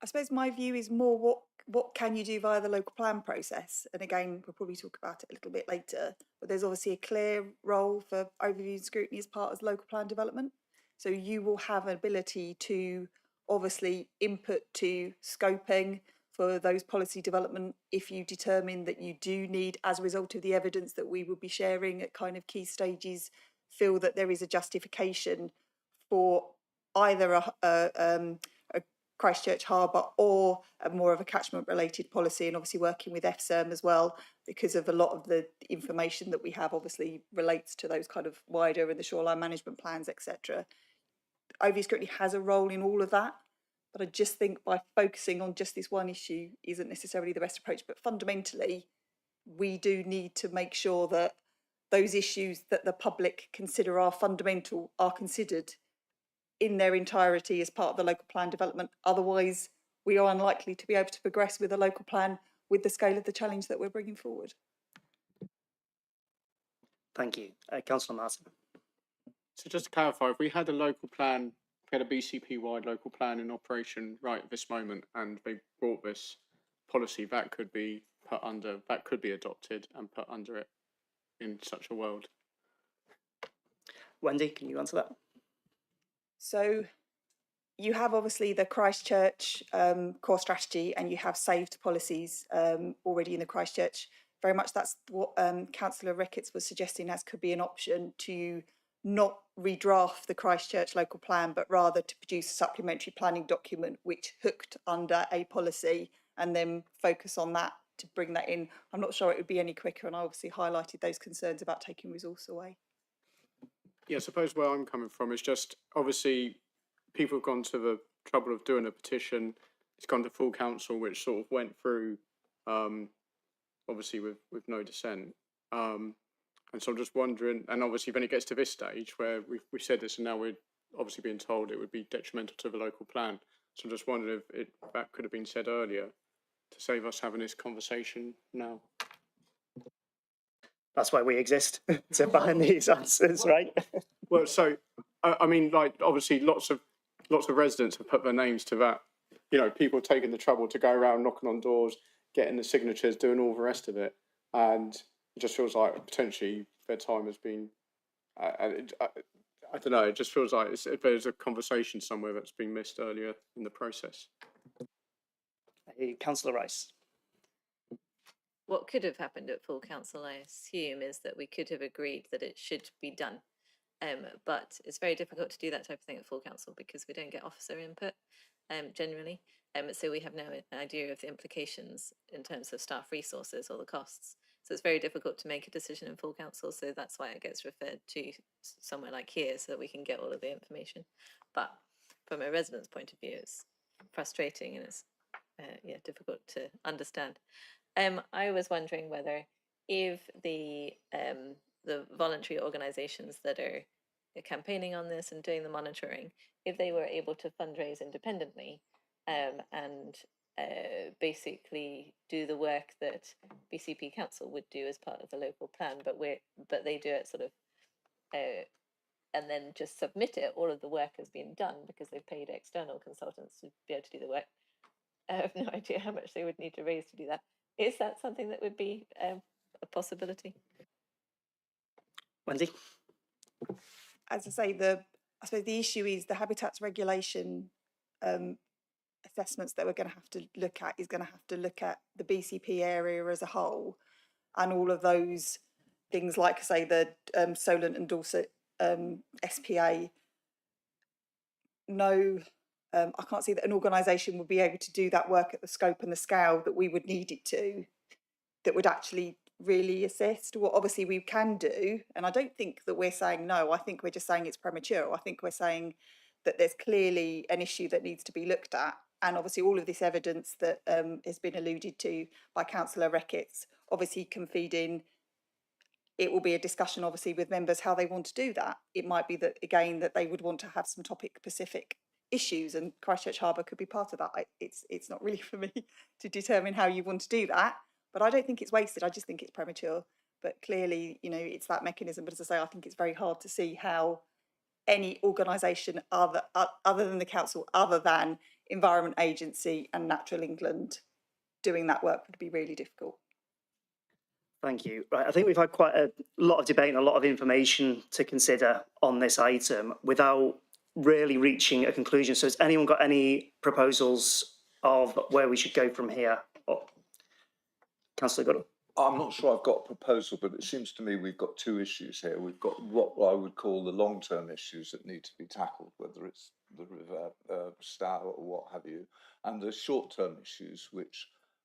I suppose my view is more what can you do via the local plan process? And again, we'll probably talk about it a little bit later, but there's obviously a clear role for overview and scrutiny as part of local plan development. So you will have an ability to obviously input to scoping for those policy development if you determine that you do need, as a result of the evidence that we will be sharing at kind of key stages, feel that there is a justification for either a Christchurch Harbour or more of a catchment related policy, and obviously working with FSERM as well, because of a lot of the information that we have obviously relates to those kind of wider and the shoreline management plans, etc. Overview scrutiny has a role in all of that, but I just think by focusing on just this one issue isn't necessarily the best approach. But fundamentally, we do need to make sure that those issues that the public consider are fundamental are considered in their entirety as part of the local plan development. Otherwise, we are unlikely to be able to progress with a local plan with the scale of the challenge that we're bringing forward. Thank you. Councillor Martin. So just to clarify, if we had a local plan, we had a BCP-wide local plan in operation right at this moment, and they brought this policy, that could be put under, that could be adopted and put under it in such a world. Wendy, can you answer that? So you have obviously the Christchurch core strategy, and you have saved policies already in the Christchurch. Very much that's what Councillor Ricketts was suggesting as could be an option, to not redraft the Christchurch local plan, but rather to produce a supplementary planning document which hooked under a policy and then focus on that to bring that in. I'm not sure it would be any quicker, and I obviously highlighted those concerns about taking resource away. Yeah, I suppose where I'm coming from is just, obviously, people have gone to the trouble of doing a petition. It's gone to full council, which sort of went through, obviously with no dissent. And so I'm just wondering, and obviously when it gets to this stage where we've said this and now we're obviously being told it would be detrimental to the local plan. So I'm just wondering if that could have been said earlier to save us having this conversation now. That's why we exist, to find these answers, right? Well, so I mean, like, obviously lots of residents have put their names to that. You know, people taking the trouble to go around knocking on doors, getting the signatures, doing all the rest of it, and it just feels like potentially their time has been. I don't know. It just feels like there's a conversation somewhere that's been missed earlier in the process. Councillor Rice. What could have happened at full council, I assume, is that we could have agreed that it should be done. But it's very difficult to do that type of thing at full council because we don't get officer input generally. So we have no idea of the implications in terms of staff resources or the costs. So it's very difficult to make a decision in full council. So that's why it gets referred to somewhere like here so that we can get all of the information. But from a resident's point of view, it's frustrating and it's difficult to understand. I was wondering whether if the voluntary organisations that are campaigning on this and doing the monitoring, if they were able to fundraise independently and basically do the work that BCP Council would do as part of the local plan, but they do it sort of and then just submit it. All of the work has been done because they've paid external consultants to be able to do the work. I have no idea how much they would need to raise to do that. Is that something that would be a possibility? Wendy? As I say, I suppose the issue is the habitats regulation assessments that we're going to have to look at is going to have to look at the BCP area as a whole, and all of those things, like I say, the Solent and Dorset SPA. No, I can't see that an organisation would be able to do that work at the scope and the scale that we would need it to, that would actually really assist. What obviously we can do, and I don't think that we're saying no, I think we're just saying it's premature. I think we're saying that there's clearly an issue that needs to be looked at, and obviously all of this evidence that has been alluded to by Councillor Ricketts obviously can feed in. It will be a discussion obviously with members how they want to do that. It might be that, again, that they would want to have some topic specific issues, and Christchurch Harbour could be part of that. It's not really for me to determine how you want to do that, but I don't think it's wasted. I just think it's premature. But clearly, you know, it's that mechanism. But as I say, I think it's very hard to see how any organisation other than the council, other than Environment Agency and Natural England, doing that work would be really difficult. Thank you. Right, I think we've had quite a lot of debate and a lot of information to consider on this item without really reaching a conclusion. So has anyone got any proposals of where we should go from here? Oh, Councillor Goodall. I'm not sure I've got a proposal, but it seems to me we've got two issues here. We've got what I would call the long-term issues that need to be tackled, whether it's the river Stour or what have you, and the short-term issues,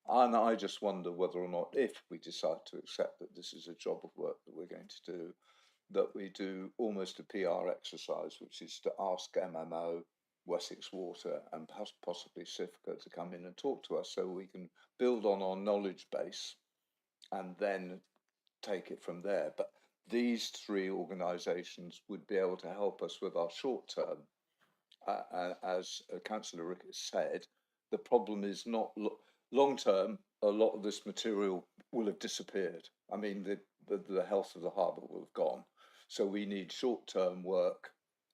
and I just wonder whether or not, if we decide to accept that this is a job of work that we're going to do, that we do almost a PR exercise, which is to ask MMO, Wessex Water, and possibly CIFCA to come in and talk to us so we can build on our knowledge base and then take it from there. But these three organisations would be able to help us with our short term. As Councillor Ricketts said, the problem is not long term. A lot of this material will have disappeared. I mean, the health of the harbour will have gone. So we need short term work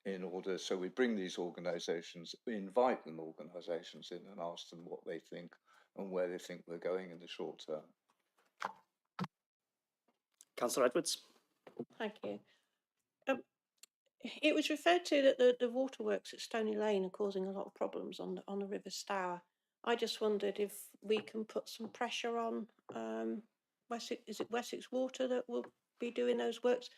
in order. So we bring these organisations, we invite them organisations in and ask them what they think and where they think we're going in the short term. Councillor Edwards. Thank you. It was referred to that the waterworks at Stony Lane are causing a lot of problems on the River Stour. I just wondered if we can put some pressure on Wessex Water that will be doing those works,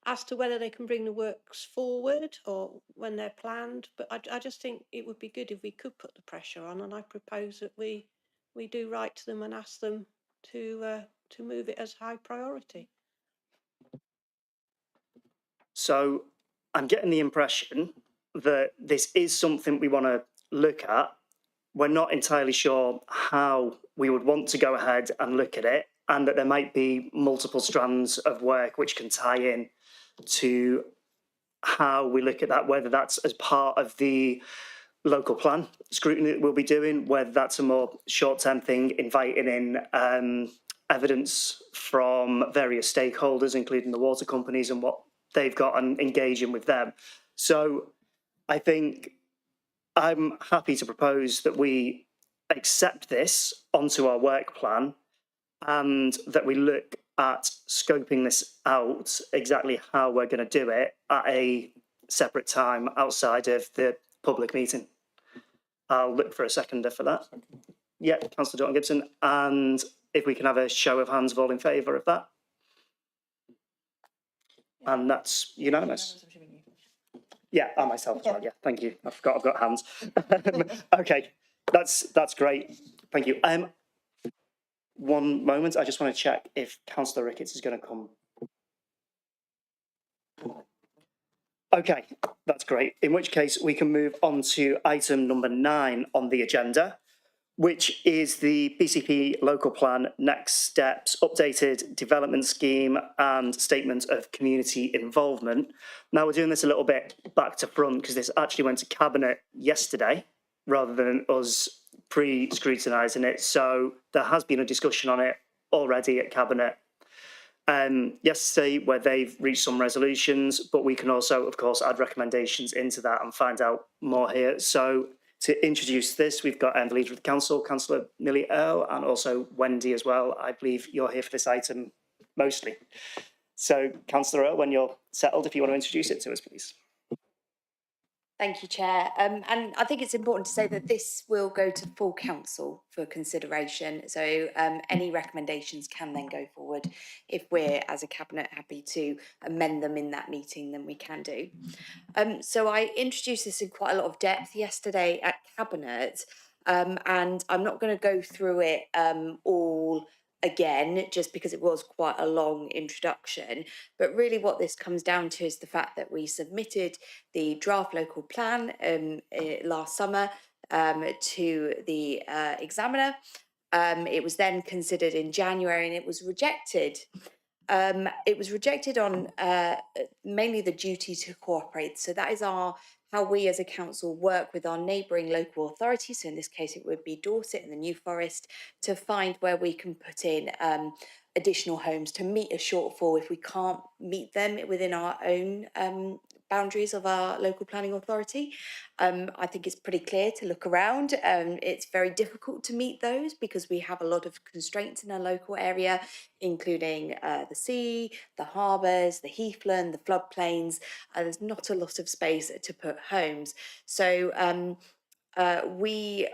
as to whether they can bring the works forward or when they're planned. But I just think it would be good if we could put the pressure on, and I propose that we do write to them and ask them to move it as high priority. So I'm getting the impression that this is something we want to look at. We're not entirely sure how we would want to go ahead and look at it, and that there might be multiple strands of work which can tie in to how we look at that, whether that's as part of the local plan scrutiny that we'll be doing, whether that's a more short-term thing, inviting in evidence from various stakeholders, including the water companies and what they've got, and engaging with them. So I think I'm happy to propose that we accept this onto our work plan and that we look at scoping this out, exactly how we're going to do it, at a separate time outside of the public meeting. I'll look for a seconder for that. Yeah, Councillor Dalton Gibson. And if we can have a show of hands of all in favour of that. And that's unanimous. Yeah, and myself as well. Yeah, thank you. I forgot I've got hands. Okay, that's great. Thank you. One moment. I just want to check if Councillor Ricketts is going to come. Okay, that's great. In which case we can move on to item number 9 on the agenda, which is the BCP local plan next steps, updated development scheme and statement of community involvement. Now we're doing this a little bit back to front because this actually went to Cabinet yesterday rather than us pre-scrutinising it. So there has been a discussion on it already at Cabinet yesterday where they've reached some resolutions, but we can also, of course, add recommendations into that and find out more here. So to introduce this, we've got the Leader of the Council, Councillor Millie Earle, and also Wendy as well. I believe you're here for this item mostly. So, Councillor Earle, when you're settled, if you want to introduce it to us, please. Thank you, Chair. And I think it's important to say that this will go to full council for consideration. So any recommendations can then go forward. If we're, as a Cabinet, happy to amend them in that meeting, then we can do. So I introduced this in quite a lot of depth yesterday at Cabinet, and I'm not going to go through it all again, just because it was quite a long introduction. But really what this comes down to is the fact that we submitted the draft local plan last summer to the examiner. It was then considered in January and it was rejected. It was rejected on mainly the duty to cooperate. So that is how we as a council work with our neighbouring local authorities. So in this case, it would be Dorset and the New Forest, to find where we can put in additional homes to meet a shortfall if we can't meet them within our own boundaries of our local planning authority. I think it's pretty clear to look around. It's very difficult to meet those because we have a lot of constraints in our local area, including the sea, the harbours, the heathland, the floodplains. There's not a lot of space to put homes. So we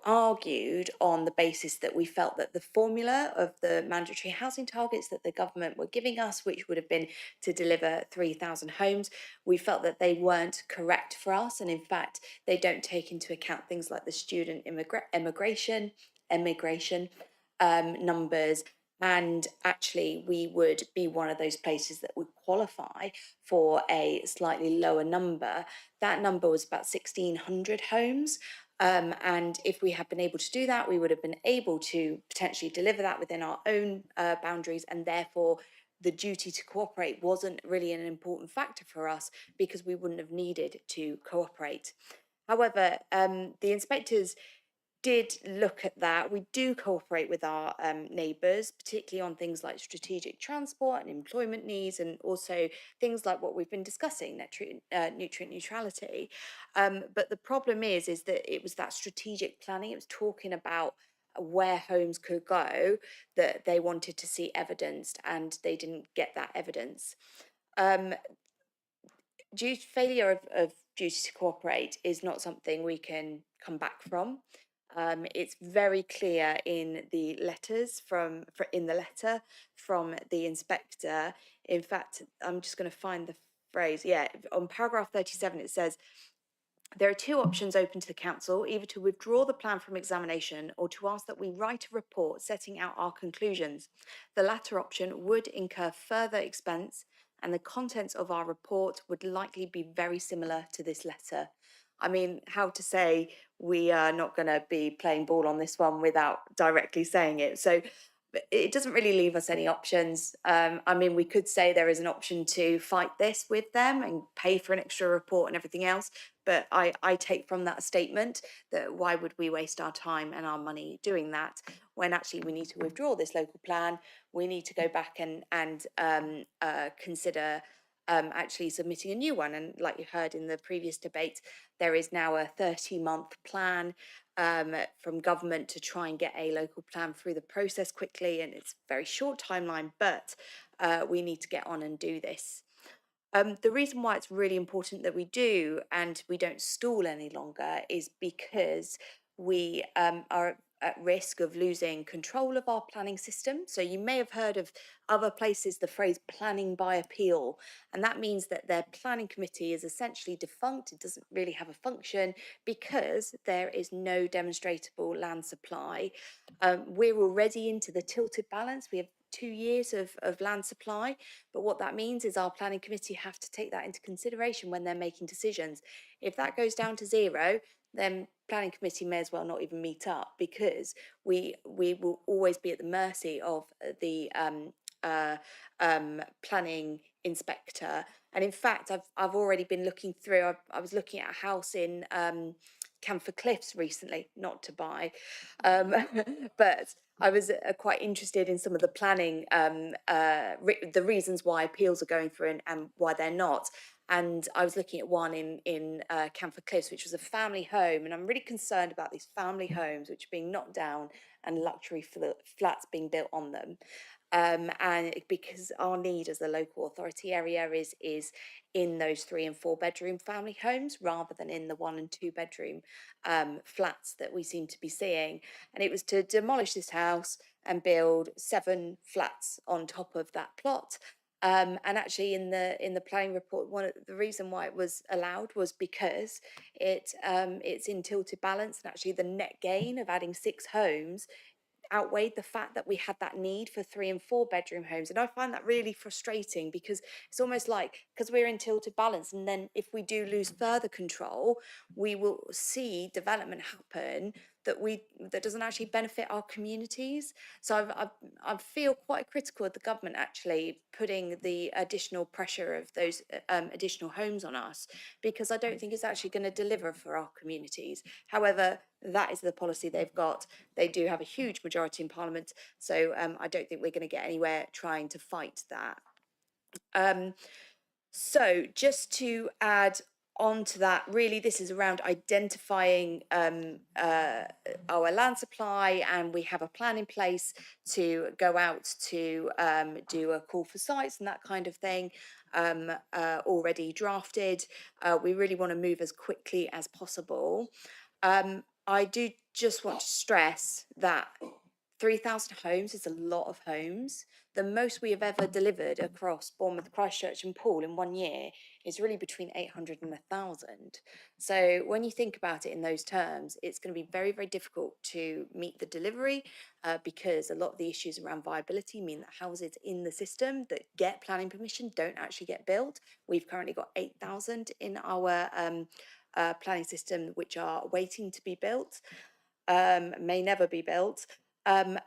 argued on the basis that we felt that the formula of the mandatory housing targets that the government were giving us, which would have been to deliver 3,000 homes, we felt that they weren't correct for us. And in fact, they don't take into account things like the student immigration numbers. And actually, we would be one of those places that would qualify for a slightly lower number. That number was about 1,600 homes. And if we had been able to do that, we would have been able to potentially deliver that within our own boundaries, and therefore the duty to cooperate wasn't really an important factor for us because we wouldn't have needed to cooperate. However, the inspectors did look at that. We do cooperate with our neighbours, particularly on things like strategic transport and employment needs, and also things like what we've been discussing, nutrient neutrality. But the problem is that it was that strategic planning. It was talking about where homes could go that they wanted to see evidenced, and they didn't get that evidence. Failure of duty to cooperate is not something we can come back from. It's very clear in the letters in the letter from the inspector. In fact, I'm just going to find the phrase. Yeah, on paragraph 37, it says, there are two options open to the council, either to withdraw the plan from examination or to ask that we write a report setting out our conclusions. The latter option would incur further expense, and the contents of our report would likely be very similar to this letter. I mean, how to say we are not going to be playing ball on this one without directly saying it. So it doesn't really leave us any options. I mean, we could say there is an option to fight this with them and pay for an extra report and everything else. But I take from that statement that why would we waste our time and our money doing that when actually we need to withdraw this local plan? We need to go back and consider actually submitting a new one. And like you heard in the previous debate, there is now a 30-month plan from government to try and get a local plan through the process quickly, and it's a very short timeline, but we need to get on and do this. The reason why it's really important that we do and we don't stall any longer is because we are at risk of losing control of our planning system. So you may have heard of other places the phrase planning by appeal, and that means that their planning committee is essentially defunct. It doesn't really have a function because there is no demonstrable land supply. We're already into the tilted balance. We have 2 years of land supply, but what that means is our planning committee have to take that into consideration when they're making decisions. If that goes down to zero, then planning committee may as well not even meet up, because we will always be at the mercy of the planning inspector. And in fact, I've already been looking through. I was looking at a house in Camphor Cliffs recently, not to buy, but I was quite interested in some of the planning, the reasons why appeals are going through and why they're not. And I was looking at one in Camphor Cliffs, which was a family home. And I'm really concerned about these family homes which are being knocked down and luxury flats being built on them. And because our need as a local authority area is in those 3 and 4 bedroom family homes rather than in the 1 and 2 bedroom flats that we seem to be seeing. And it was to demolish this house and build 7 flats on top of that plot. And actually in the planning report, the reason why it was allowed was because it's in tilted balance, and actually the net gain of adding 6 homes outweighed the fact that we had that need for 3 and 4 bedroom homes. And I find that really frustrating, because it's almost like, because we're in tilted balance, and then if we do lose further control, we will see development happen that doesn't actually benefit our communities. So I feel quite critical of the government actually putting the additional pressure of those additional homes on us, because I don't think it's actually going to deliver for our communities. However, that is the policy they've got. They do have a huge majority in Parliament, so I don't think we're going to get anywhere trying to fight that. So just to add on to that, really this is around identifying our land supply, and we have a plan in place to go out to do a call for sites and that kind of thing, already drafted. We really want to move as quickly as possible. I do just want to stress that 3,000 homes is a lot of homes. The most we have ever delivered across Bournemouth, Christchurch and Poole in 1 year is really between 800 and 1,000. So when you think about it in those terms, it's going to be very, very difficult to meet the delivery because a lot of the issues around viability mean that houses in the system that get planning permission don't actually get built. We've currently got 8,000 in our planning system which are waiting to be built, may never be built. And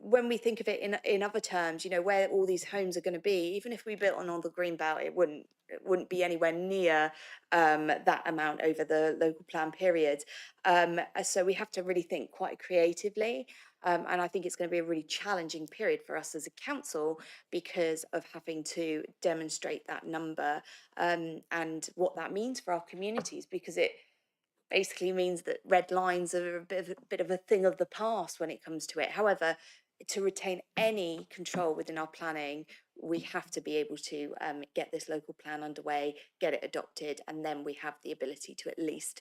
when we think of it in other terms, you know, where all these homes are going to be, even if we built on the green belt, it wouldn't be anywhere near that amount over the local plan period. So we have to really think quite creatively. And I think it's going to be a really challenging period for us as a council because of having to demonstrate that number and what that means for our communities, because it basically means that red lines are a bit of a thing of the past when it comes to it. However, to retain any control within our planning, we have to be able to get this local plan underway, get it adopted, and then we have the ability to at least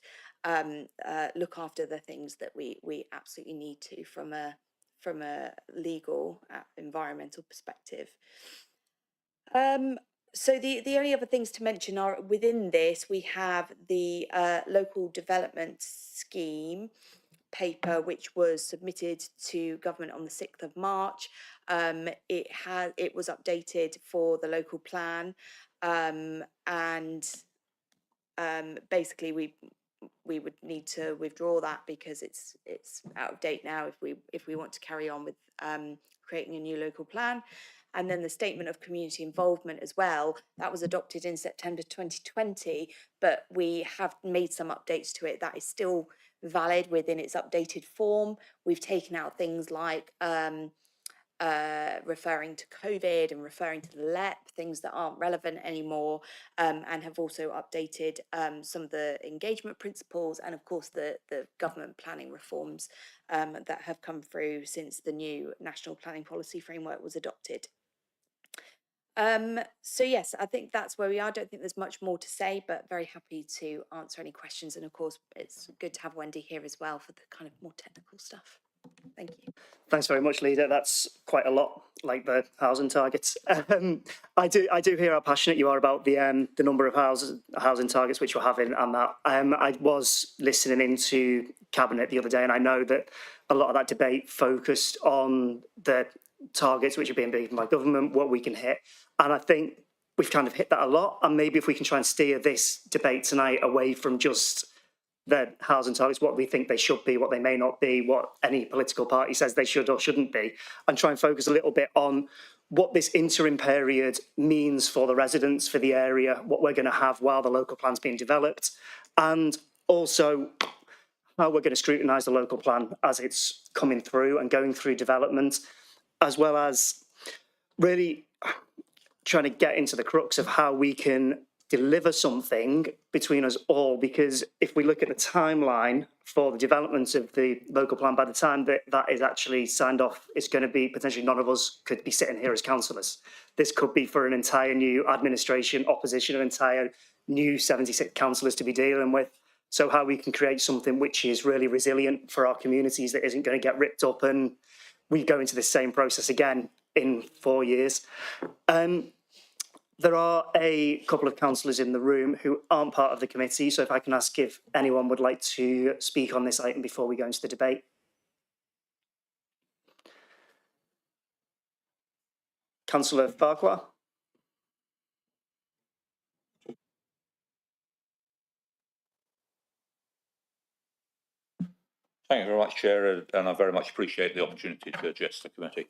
look after the things that we absolutely need to from a legal environmental perspective. So the only other things to mention are within this, we have the local development scheme paper, which was submitted to government on the 6th of March. It was updated for the local plan, and basically we would need to withdraw that because it's out of date now if we want to carry on with creating a new local plan. And then the statement of community involvement as well, that was adopted in September 2020, but we have made some updates to it. That is still valid within its updated form. We've taken out things like referring to COVID and referring to the LEP, things that aren't relevant anymore, and have also updated some of the engagement principles and of course the government planning reforms that have come through since the new National Planning Policy Framework was adopted. So yes, I think that's where we are. I don't think there's much more to say, but very happy to answer any questions. And of course, it's good to have Wendy here as well for the kind of more technical stuff. Thank you. Thanks very much, Leader. That's quite a lot, like the housing targets. I do hear how passionate you are about the number of housing targets which we're having, and that I was listening into Cabinet the other day, and I know that a lot of that debate focused on the targets which are being given by government, what we can hit, and I think we've kind of hit that a lot. And maybe if we can try and steer this debate tonight away from just the housing targets, what we think they should be, what they may not be, what any political party says they should or shouldn't be, and try and focus a little bit on what this interim period means for the residents, for the area, what we're going to have while the local plan's being developed, and also how we're going to scrutinise the local plan as it's coming through and going through development, as well as really trying to get into the crux of how we can deliver something between us all, because if we look at the timeline for the development of the local plan, by the time that is actually signed off, it's going to be potentially none of us could be sitting here as councillors. This could be for an entire new administration, opposition, an entire new 76 councillors to be dealing with. So how we can create something which is really resilient for our communities, that isn't going to get ripped up and we go into the same process again in 4 years. There are a couple of councillors in the room who aren't part of the committee, so if I can ask if anyone would like to speak on this item before we go into the debate. Councillor Farquhar. Thank you very much, Chair, and I very much appreciate the opportunity to address the committee.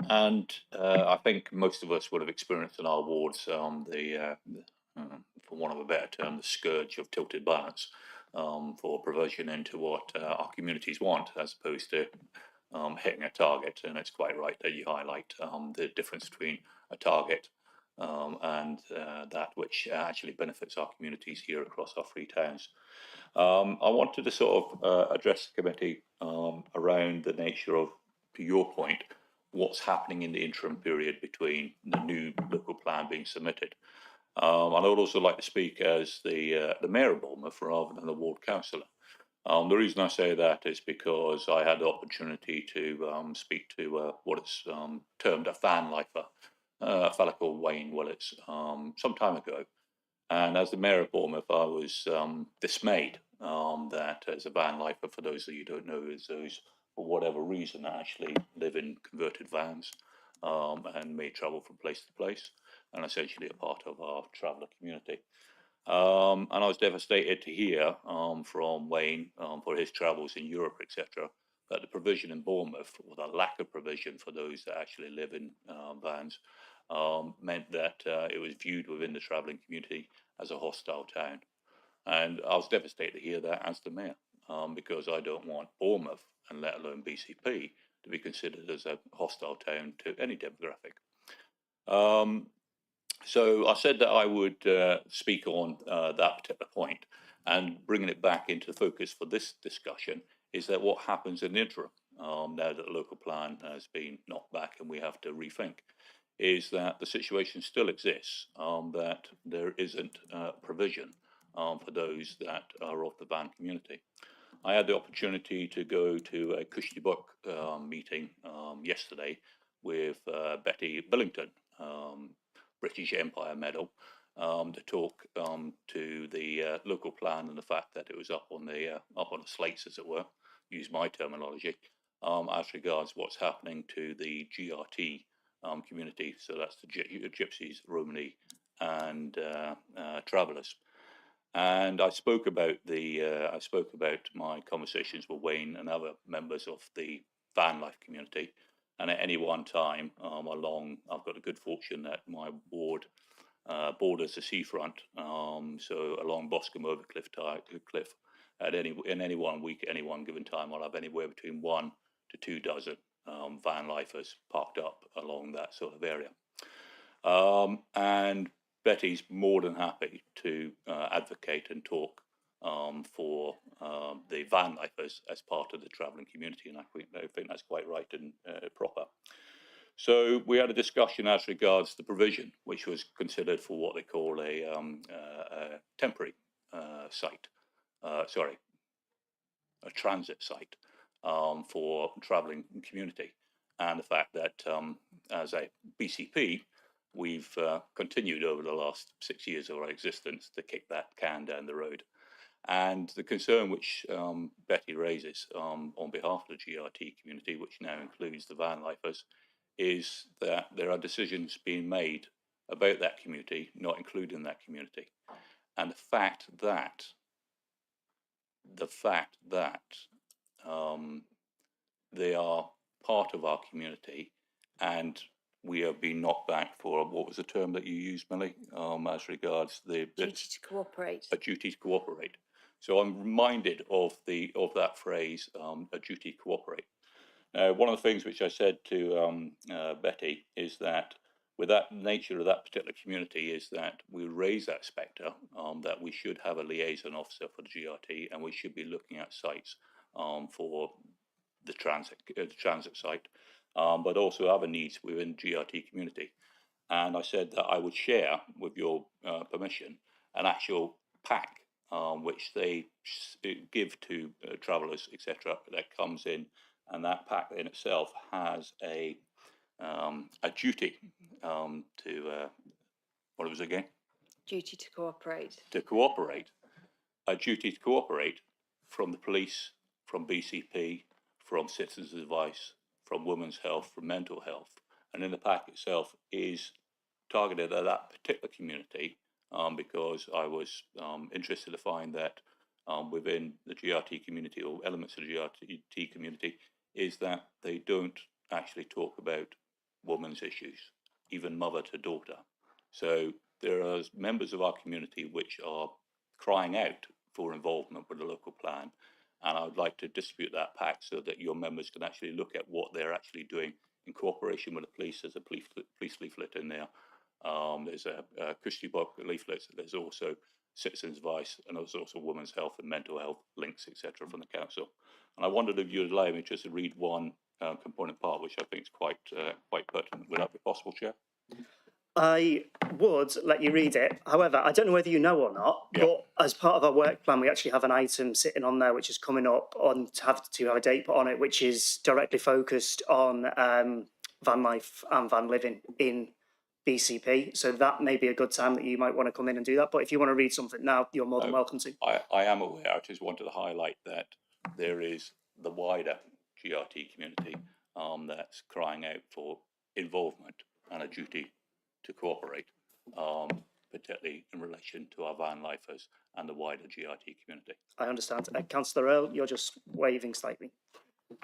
I think most of us would have experienced in our wards for want of a better term, the scourge of tilted balance for provision into what our communities want, as opposed to hitting a target. And it's quite right that you highlight the difference between a target and that which actually benefits our communities here across our three towns. I wanted to sort of address the committee around the nature of, to your point, what's happening in the interim period between the new local plan being submitted. And I would also like to speak as the Mayor of Bournemouth rather than the ward councillor. The reason I say that is because I had the opportunity to speak to what is termed a van lifer, a fellow called Wayne Willits, some time ago. And as the Mayor of Bournemouth, I was dismayed that as a van lifer, for those of you who don't know, is those, for whatever reason, actually live in converted vans and may travel from place to place, and essentially a part of our traveller community. And I was devastated to hear from Wayne for his travels in Europe, etc., that the provision in Bournemouth, or the lack of provision for those that actually live in vans, meant that it was viewed within the travelling community as a hostile town. And I was devastated to hear that as the Mayor, because I don't want Bournemouth, and let alone BCP, to be considered as a hostile town to any demographic. So I said that I would speak on that particular point, and bringing it back into the focus for this discussion is that what happens in the interim, now that the local plan has been knocked back and we have to rethink, is that the situation still exists, that there isn't provision for those that are of the van community. I had the opportunity to go to a Cushy Book meeting yesterday with Betty Billington, British Empire Medal, to talk to the local plan and the fact that it was up on the slates, as it were, use my terminology, as regards what's happening to the GRT community. So that's the Gypsies, Romani, and travellers. And I spoke about my conversations with Wayne and other members of the van life community. And at any one time, I've got the good fortune that my ward borders the seafront. So along Boscombe Overcliff Cliff, in any one week, at any one given time, I'll have anywhere between 1 to 2 dozen van lifers parked up along that sort of area. And Betty's more than happy to advocate and talk for the van lifers as part of the travelling community, and I think that's quite right and proper. So we had a discussion as regards the provision, which was considered for what they call a temporary site, a transit site for travelling community, and the fact that as a BCP, we've continued over the last 6 years of our existence to kick that can down the road. And the concern which Betty raises on behalf of the GRT community, which now includes the van lifers, is that there are decisions being made about that community, not including that community. And the fact that they are part of our community, and we have been knocked back for, what was the term that you used, Millie, as regards the duty to cooperate. A duty to cooperate. So I'm reminded of that phrase, a duty to cooperate. One of the things which I said to Betty is that with that nature of that particular community is that we raise that spectre, that we should have a liaison officer for the GRT, and we should be looking at sites for the transit site, but also other needs within GRT community. And I said that I would share, with your permission, an actual pack which they give to travellers, etc., that comes in, and that pack in itself has a duty to what was it again? Duty to cooperate. To cooperate, a duty to cooperate from the police, from BCP, from Citizens Advice, from Women's Health, from Mental Health, and in the pack itself is targeted at that particular community because I was interested to find that within the GRT community, or elements of the GRT community, is that they don't actually talk about women's issues, even mother to daughter. So there are members of our community which are crying out for involvement with the local plan, And I would like to distribute that pack so that your members can actually look at what they're actually doing in cooperation with the police. There's a police leaflet in there. There's a Christie book leaflet. There's also citizens' advice, and there's also women's health and mental health links, etc., from the council. And I wondered if you'd allow me just to read one component part, which I think is quite pertinent. Would that be possible, Chair? I would let you read it. However, I don't know whether you know or not, but as part of our work plan, we actually have an item sitting on there which is coming up on to have a date put on it, which is directly focused on van life and van living in BCP. So that may be a good time that you might want to come in and do that. But if you want to read something now, you're more than welcome to. I am aware. I just wanted to highlight that there is the wider GRT community that's crying out for involvement and a duty to cooperate, particularly in relation to our van lifers and the wider GRT community. I understand. Councillor Earl, you're just waving slightly.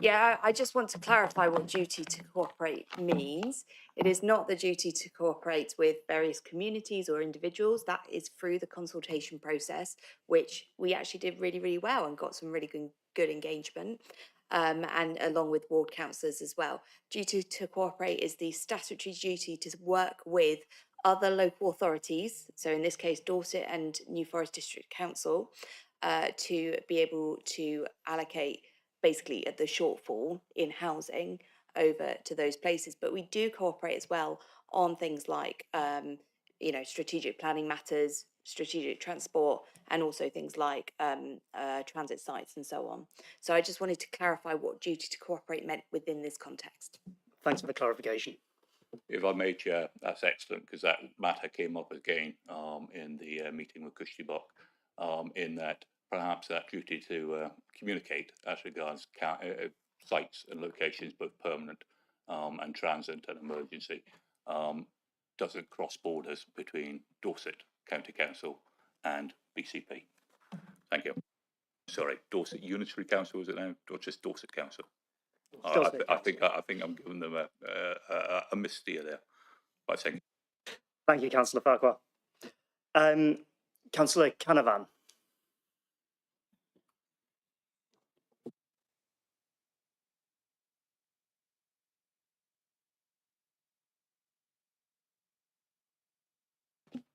Yeah, I just want to clarify what duty to cooperate means. It is not the duty to cooperate with various communities or individuals. That is through the consultation process, which we actually did really, really well and got some really good engagement. And along with ward councillors as well. Duty to cooperate is the statutory duty to work with other local authorities, so in this case Dorset and New Forest District Council, to be able to allocate basically the shortfall in housing over to those places. But we do cooperate as well on things like strategic planning matters, strategic transport, and also things like transit sites and so on. So I just wanted to clarify what duty to cooperate meant within this context. Thanks for the clarification. If I may, Chair, that's excellent, because that matter came up again in the meeting with Christie Bock, in that perhaps that duty to communicate as regards sites and locations, both permanent and transit and emergency, doesn't cross borders between Dorset County Council and BCP. Thank you. Sorry, Dorset Unitary Council, is it now, or just Dorset Council? I think I'm giving them a missteer there. But thank you. Thank you, Councillor Farquhar. Councillor Canavan.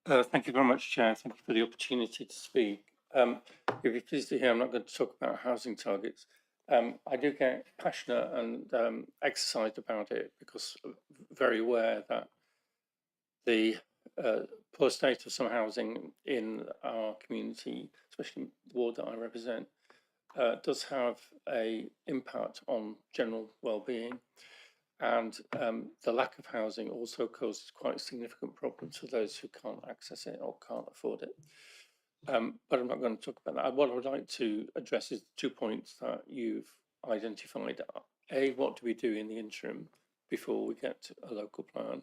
Thank you very much, Chair. Thank you for the opportunity to speak. If you're pleased to hear, I'm not going to talk about housing targets. I do get passionate and exercised about it because I'm very aware that the poor state of some housing in our community, especially the ward that I represent, does have an impact on general well-being. And the lack of housing also causes quite a significant problem to those who can't access it or can't afford it. But I'm not going to talk about that. What I would like to address is 2 points that you've identified. A, what do we do in the interim before we get a local plan?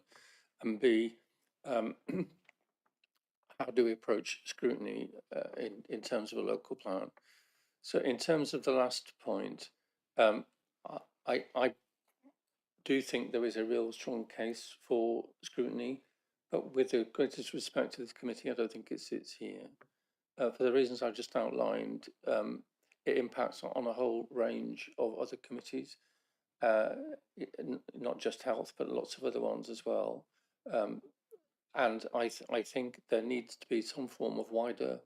And B, how do we approach scrutiny in terms of a local plan? So in terms of the last point, I do think there is a real strong case for scrutiny, but with the greatest respect to this committee, I don't think it sits here. For the reasons I just outlined, it impacts on a whole range of other committees, not just health, but lots of other ones as well. And I think there needs to be some form of wider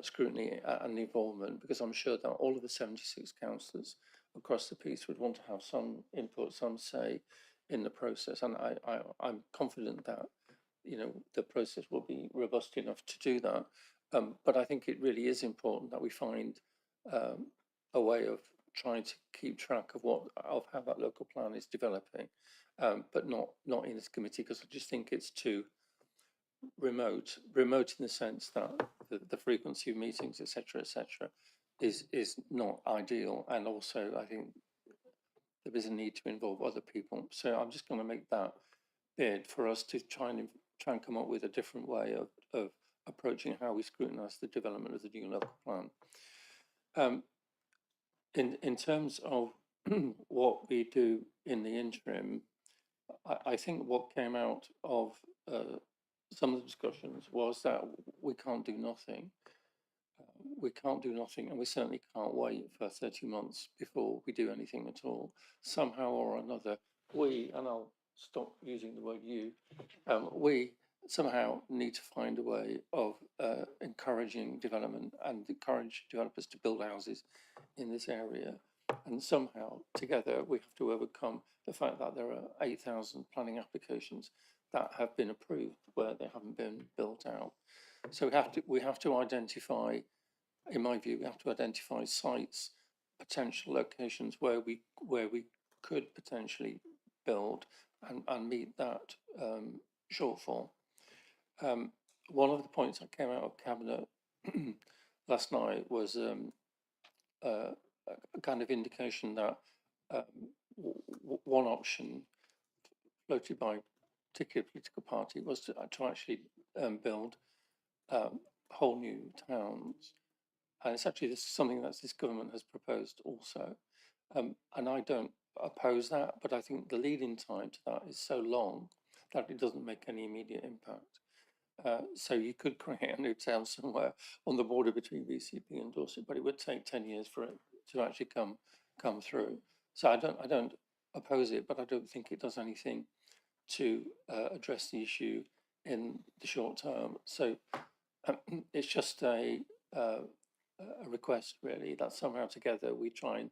scrutiny and involvement, because I'm sure that all of the 76 councillors across the piece would want to have some input, some say in the process, and I'm confident that the process will be robust enough to do that. But I think it really is important that we find a way of trying to keep track of how that local plan is developing, but not in this committee, because I just think it's too remote in the sense that the frequency of meetings, etc., is not ideal, and also I think there is a need to involve other people. So I'm just going to make that bid for us to try and come up with a different way of approaching how we scrutinise the development of the new local plan. In terms of what we do in the interim, I think what came out of some of the discussions was that we can't do nothing. we can't do nothing, and we certainly can't wait for 30 months before we do anything at all. Somehow or another, we, and I'll stop using the word you, we somehow need to find a way of encouraging development and encourage developers to build houses in this area. And somehow together we have to overcome the fact that there are 8,000 planning applications that have been approved where they haven't been built out. So we have to identify, in my view, we have to identify sites, potential locations where we could potentially build and meet that shortfall. One of the points that came out of Cabinet last night was a kind of indication that one option floated by a particular political party was to actually build whole new towns. And it's actually something that this government has proposed also. And I don't oppose that, but I think the lead-in time to that is so long that it doesn't make any immediate impact. So you could create a new town somewhere on the border between BCP and Dorset, but it would take 10 years for it to actually come through. So I don't oppose it, but I don't think it does anything to address the issue in the short term. So it's just a request, really, that somehow together we try and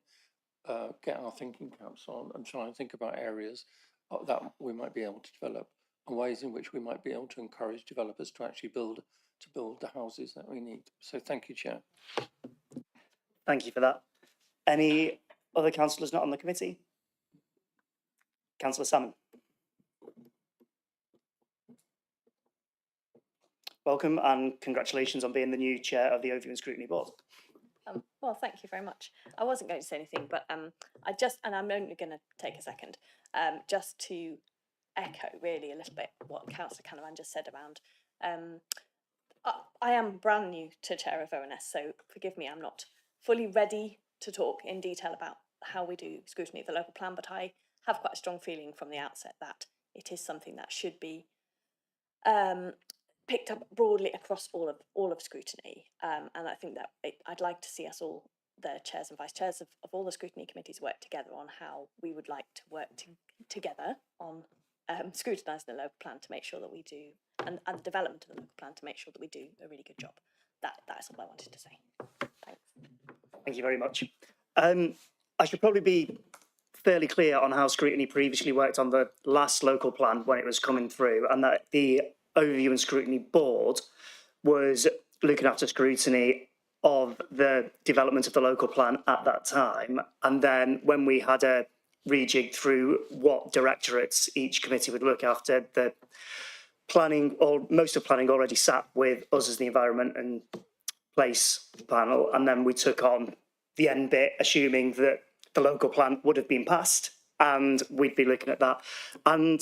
get our thinking caps on and try and think about areas that we might be able to develop and ways in which we might be able to encourage developers to actually build the houses that we need. So thank you, Chair. Thank you for that. Any other councillors not on the committee? Councillor Salmon. Welcome and congratulations on being the new chair of the Overview and Scrutiny Board. Well, thank you very much. I wasn't going to say anything, but and I'm only going to take a second, just to echo really a little bit what Councillor Canavan just said around. I am brand new to chair of ONS, so forgive me, I'm not fully ready to talk in detail about how we do scrutiny of the local plan, but I have quite a strong feeling from the outset that it is something that should be picked up broadly across all of scrutiny, and I think that I'd like to see us all, the chairs and vice chairs of all the scrutiny committees, work together on how we would like to work together on scrutinising the local plan to make sure that we do, and the development of the local plan to make sure that we do a really good job. That is all I wanted to say. Thanks. Thank you very much. I should probably be fairly clear on how scrutiny previously worked on the last local plan when it was coming through, and that the Overview and Scrutiny Board was looking after scrutiny of the development of the local plan at that time. And then when we had a rejig through what directorates each committee would look after, the planning, or most of planning, already sat with us as the Environment and Place panel, and then we took on the end bit, assuming that the local plan would have been passed and we'd be looking at that. And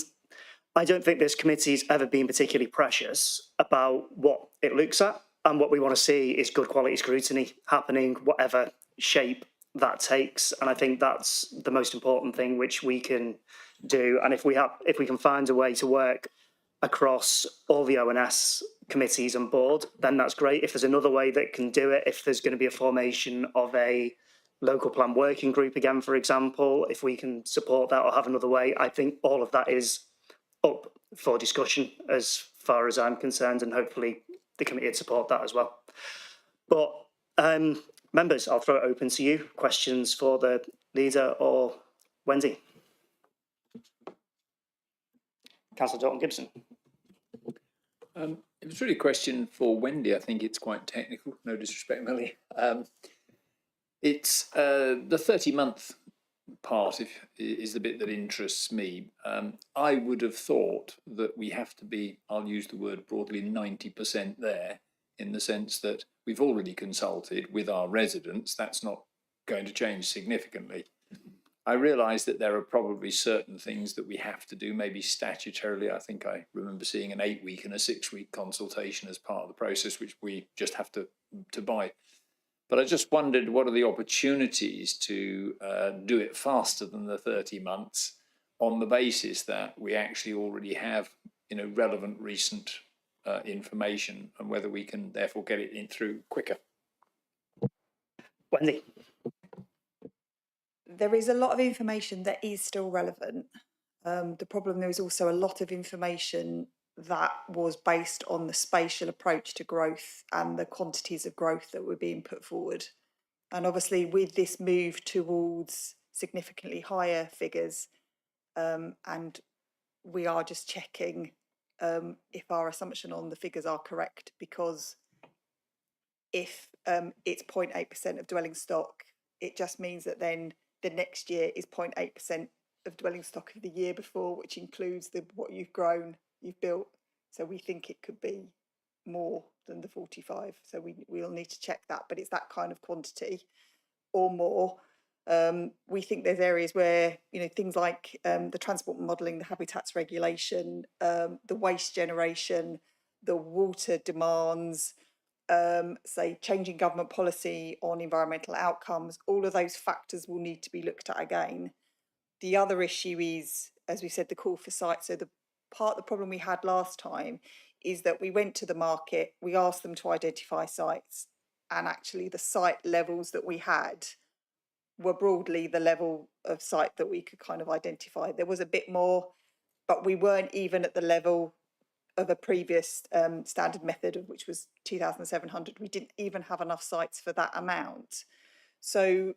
I don't think this committee's ever been particularly precious about what it looks at, and what we want to see is good quality scrutiny happening, whatever shape that takes. And I think that's the most important thing which we can do. And if we can find a way to work across all the ONS committees and board, then that's great. If there's another way that can do it, if there's going to be a formation of a local plan working group again, for example, if we can support that or have another way, I think all of that is up for discussion as far as I'm concerned, and hopefully the committee would support that as well. But members, I'll throw it open to you. Questions for the leader or Wendy? Councillor Dalton-Gibson. It was really a question for Wendy. I think it's quite technical, no disrespect, Melly. It's the 30-month part is the bit that interests me. I would have thought that we have to be, I'll use the word broadly, 90% there, in the sense that we've already consulted with our residents. That's not going to change significantly. I realise that there are probably certain things that we have to do, maybe statutorily. I think I remember seeing an 8-week and a 6-week consultation as part of the process, which we just have to buy. But I just wondered, what are the opportunities to do it faster than the 30 months on the basis that we actually already have, relevant recent information, and whether we can therefore get it in through quicker? Wendy. There is a lot of information that is still relevant. The problem, there is also a lot of information that was based on the spatial approach to growth and the quantities of growth that were being put forward. And obviously with this move towards significantly higher figures, and we are just checking if our assumption on the figures are correct, because if it's 0.8% of dwelling stock, it just means that then the next year is 0.8% of dwelling stock of the year before, which includes what you've grown, you've built. So we think it could be more than the 45. So we'll need to check that, but it's that kind of quantity or more. We think there's areas where, things like the transport modelling, the habitats regulation, the waste generation, the water demands, say changing government policy on environmental outcomes, all of those factors will need to be looked at again. The other issue is, as we said, the call for sites. So the problem we had last time is that we went to the market, we asked them to identify sites, and actually the site levels that we had were broadly the level of site that we could kind of identify. There was a bit more, but we weren't even at the level of a previous standard method, which was 2,700. We didn't even have enough sites for that amount. So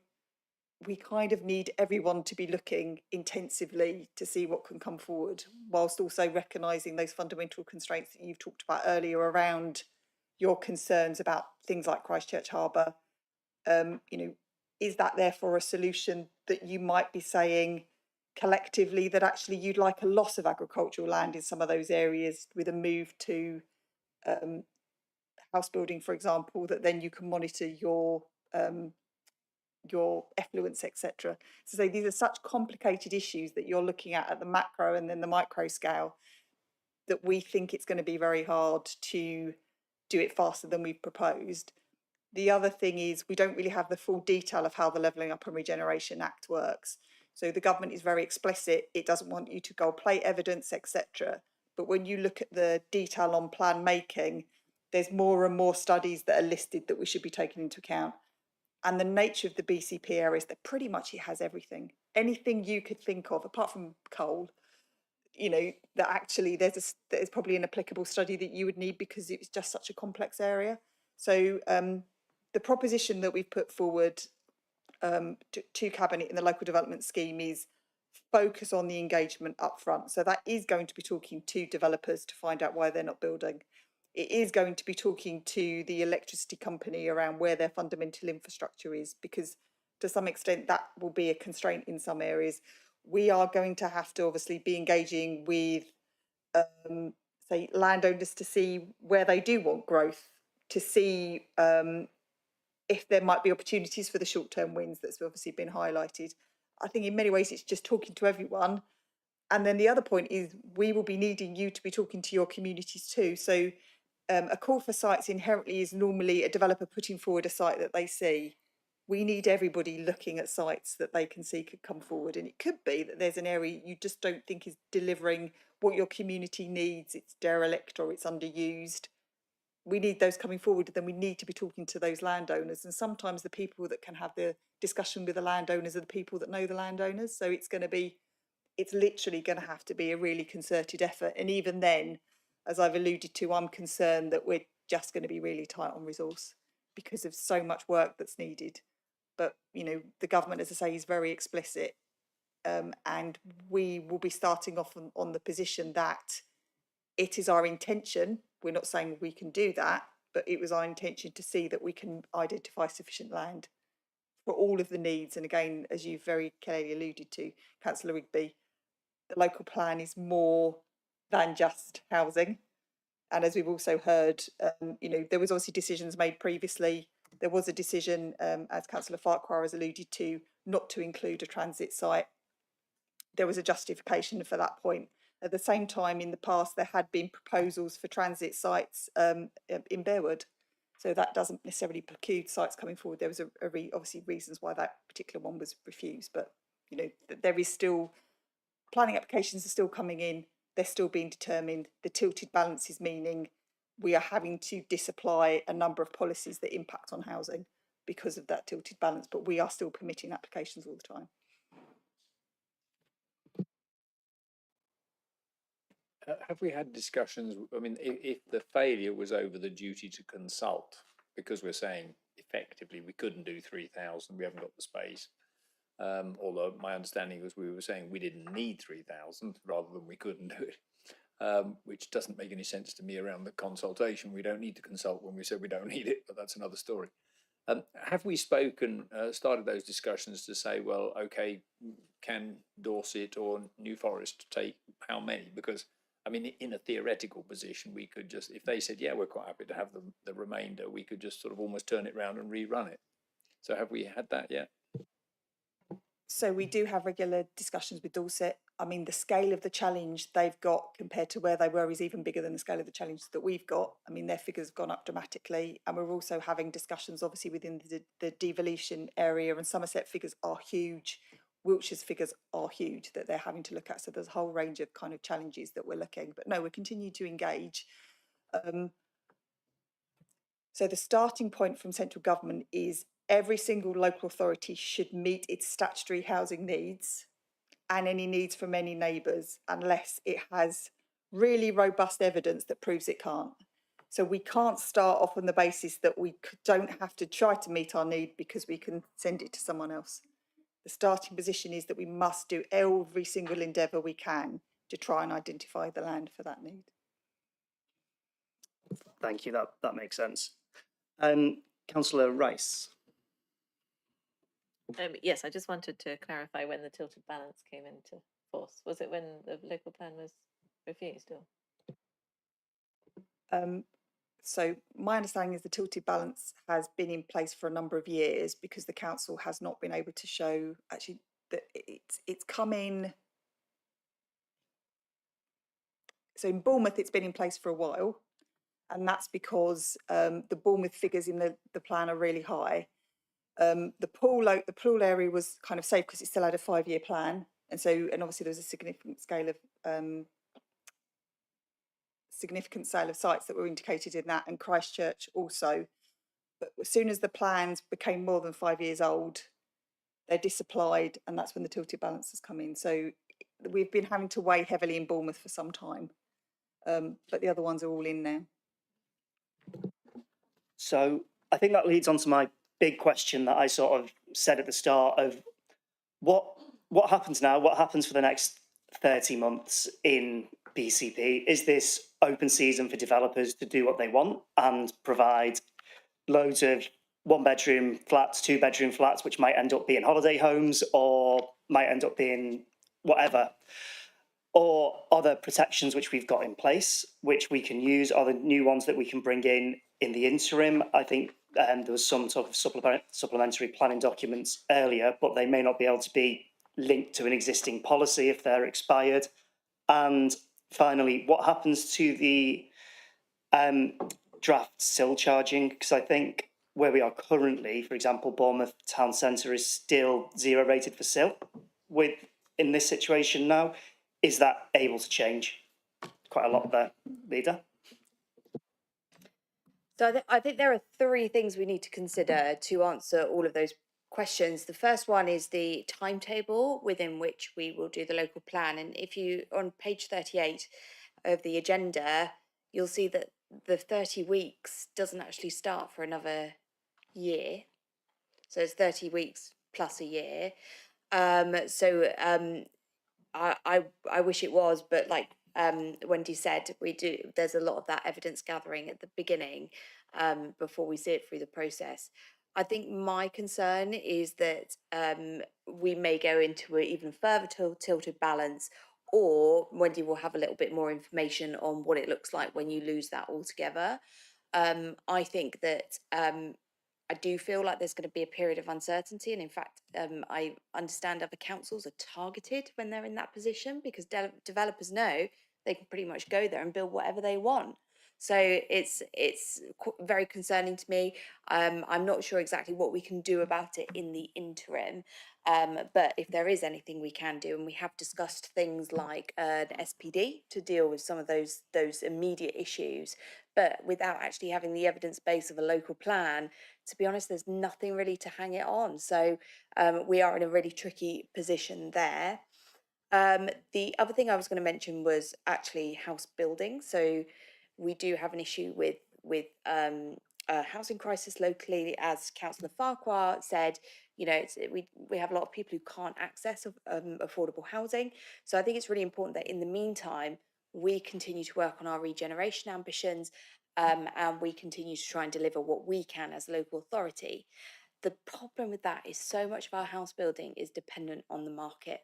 we kind of need everyone to be looking intensively to see what can come forward, whilst also recognising those fundamental constraints that you've talked about earlier around your concerns about things like Christchurch Harbour. Is that therefore a solution that you might be saying collectively that actually you'd like a loss of agricultural land in some of those areas with a move to house building, for example, that then you can monitor your effluence, etc. So these are such complicated issues that you're looking at the macro and then the micro scale, that we think it's going to be very hard to do it faster than we've proposed. The other thing is we don't really have the full detail of how the Levelling Up and Regeneration Act works. So the government is very explicit. It doesn't want you to gold plate evidence, etc. But when you look at the detail on plan making, there's more and more studies that are listed that we should be taking into account. And the nature of the BCP area is that pretty much it has everything. Anything you could think of, apart from coal, that actually there's probably an applicable study that you would need because it's just such a complex area. So the proposition that we've put forward to Cabinet in the local development scheme is focus on the engagement up front. So that is going to be talking to developers to find out why they're not building. It is going to be talking to the electricity company around where their fundamental infrastructure is, because to some extent that will be a constraint in some areas. We are going to have to obviously be engaging with, say, landowners to see where they do want growth, to see if there might be opportunities for the short-term wins that's obviously been highlighted. I think in many ways it's just talking to everyone. And then the other point is we will be needing you to be talking to your communities too. So a call for sites inherently is normally a developer putting forward a site that they see. We need everybody looking at sites that they can see could come forward. And it could be that there's an area you just don't think is delivering what your community needs. It's derelict or it's underused. We need those coming forward, then we need to be talking to those landowners. And sometimes the people that can have the discussion with the landowners are the people that know the landowners. So it's literally going to have to be a really concerted effort. And even then, as I've alluded to, I'm concerned that we're just going to be really tight on resource because of so much work that's needed. But, the government, as I say, is very explicit. And we will be starting off on the position that it is our intention, we're not saying we can do that, but it was our intention to see that we can identify sufficient land for all of the needs. And again, as you've very clearly alluded to, Councillor Rigby, the local plan is more than just housing. And as we've also heard, there was obviously decisions made previously. There was a decision, as Councillor Farquhar has alluded to, not to include a transit site. There was a justification for that point. At the same time, in the past, there had been proposals for transit sites in Bearwood. So that doesn't necessarily preclude sites coming forward. There was obviously reasons why that particular one was refused. But, there is still, planning applications are still coming in. They're still being determined. The tilted balance is meaning we are having to disapply a number of policies that impact on housing. because of that tilted balance, but we are still permitting applications all the time. Have we had discussions, I mean, if the failure was over the duty to consult, because we're saying effectively we couldn't do 3,000, we haven't got the space. Although my understanding was we were saying we didn't need 3,000 rather than we couldn't do it, which doesn't make any sense to me around the consultation. We don't need to consult when we said we don't need it, but that's another story. Have we spoken, started those discussions to say, well, okay, can Dorset or New Forest take how many? Because I mean, in a theoretical position, we could just, if they said, yeah, we're quite happy to have the remainder, we could just sort of almost turn it around and rerun it. So have we had that yet? So we do have regular discussions with Dorset. I mean, the scale of the challenge they've got compared to where they were is even bigger than the scale of the challenge that we've got. I mean, their figures have gone up dramatically, and we're also having discussions, obviously, within the devolution area, and Somerset figures are huge. Wiltshire's figures are huge that they're having to look at. So there's a whole range of kind of challenges that we're looking. But no, we're continuing to engage. So the starting point from central government is every single local authority should meet its statutory housing needs and any needs from any neighbours unless it has really robust evidence that proves it can't. So we can't start off on the basis that we don't have to try to meet our need because we can send it to someone else. The starting position is that we must do every single endeavour we can to try and identify the land for that need. Thank you, that makes sense. Councillor Rice. Yes, I just wanted to clarify when the tilted balance came into force. Was it when the local plan was refused or? So my understanding is the tilted balance has been in place for a number of years because the council has not been able to show actually that it's come in. So in Bournemouth, it's been in place for a while, and that's because the Bournemouth figures in the plan are really high. The pool area was kind of safe because it still had a 5-year plan, and obviously there was a significant sale of sites that were indicated in that, and Christchurch also. But as soon as the plans became more than 5 years old, they're disapplied, and that's when the tilted balance has come in. So we've been having to weigh heavily in Bournemouth for some time, but the other ones are all in now. So I think that leads on to my big question that I sort of said at the start of what happens now? What happens for the next 30 months in BCP? Is this open season for developers to do what they want and provide loads of 1-bedroom flats, 2-bedroom flats, which might end up being holiday homes or might end up being whatever? Or are there protections which we've got in place, which we can use? Are there new ones that we can bring in the interim? I think there was some sort of supplementary planning documents earlier, but they may not be able to be linked to an existing policy if they're expired. And finally, what happens to the draft sill charging? Because I think where we are currently, for example, Bournemouth Town Centre is still 0 rated for sill. In this situation now, is that able to change? Quite a lot there, Leader. So I think there are 3 things we need to consider to answer all of those questions. The first one is the timetable within which we will do the local plan. And if you, on page 38 of the agenda, you'll see that the 30 weeks doesn't actually start for another year. So it's 30 weeks plus a year. I wish it was, but like Wendy said, there's a lot of that evidence gathering at the beginning before we see it through the process. I think my concern is that we may go into an even further tilted balance, or Wendy will have a little bit more information on what it looks like when you lose that altogether. I think that I do feel like there's going to be a period of uncertainty, and in fact, I understand other councils are targeted when they're in that position because developers know they can pretty much go there and build whatever they want. So it's very concerning to me. I'm not sure exactly what we can do about it in the interim, but if there is anything we can do, and we have discussed things like an SPD to deal with some of those immediate issues, but without actually having the evidence base of a local plan, to be honest, there's nothing really to hang it on. So we are in a really tricky position there. The other thing I was going to mention was actually house building. So we do have an issue with a housing crisis locally, as Councillor Farquhar said. You know, we have a lot of people who can't access affordable housing. So I think it's really important that in the meantime we continue to work on our regeneration ambitions, and we continue to try and deliver what we can as a local authority. The problem with that is so much of our house building is dependent on the market.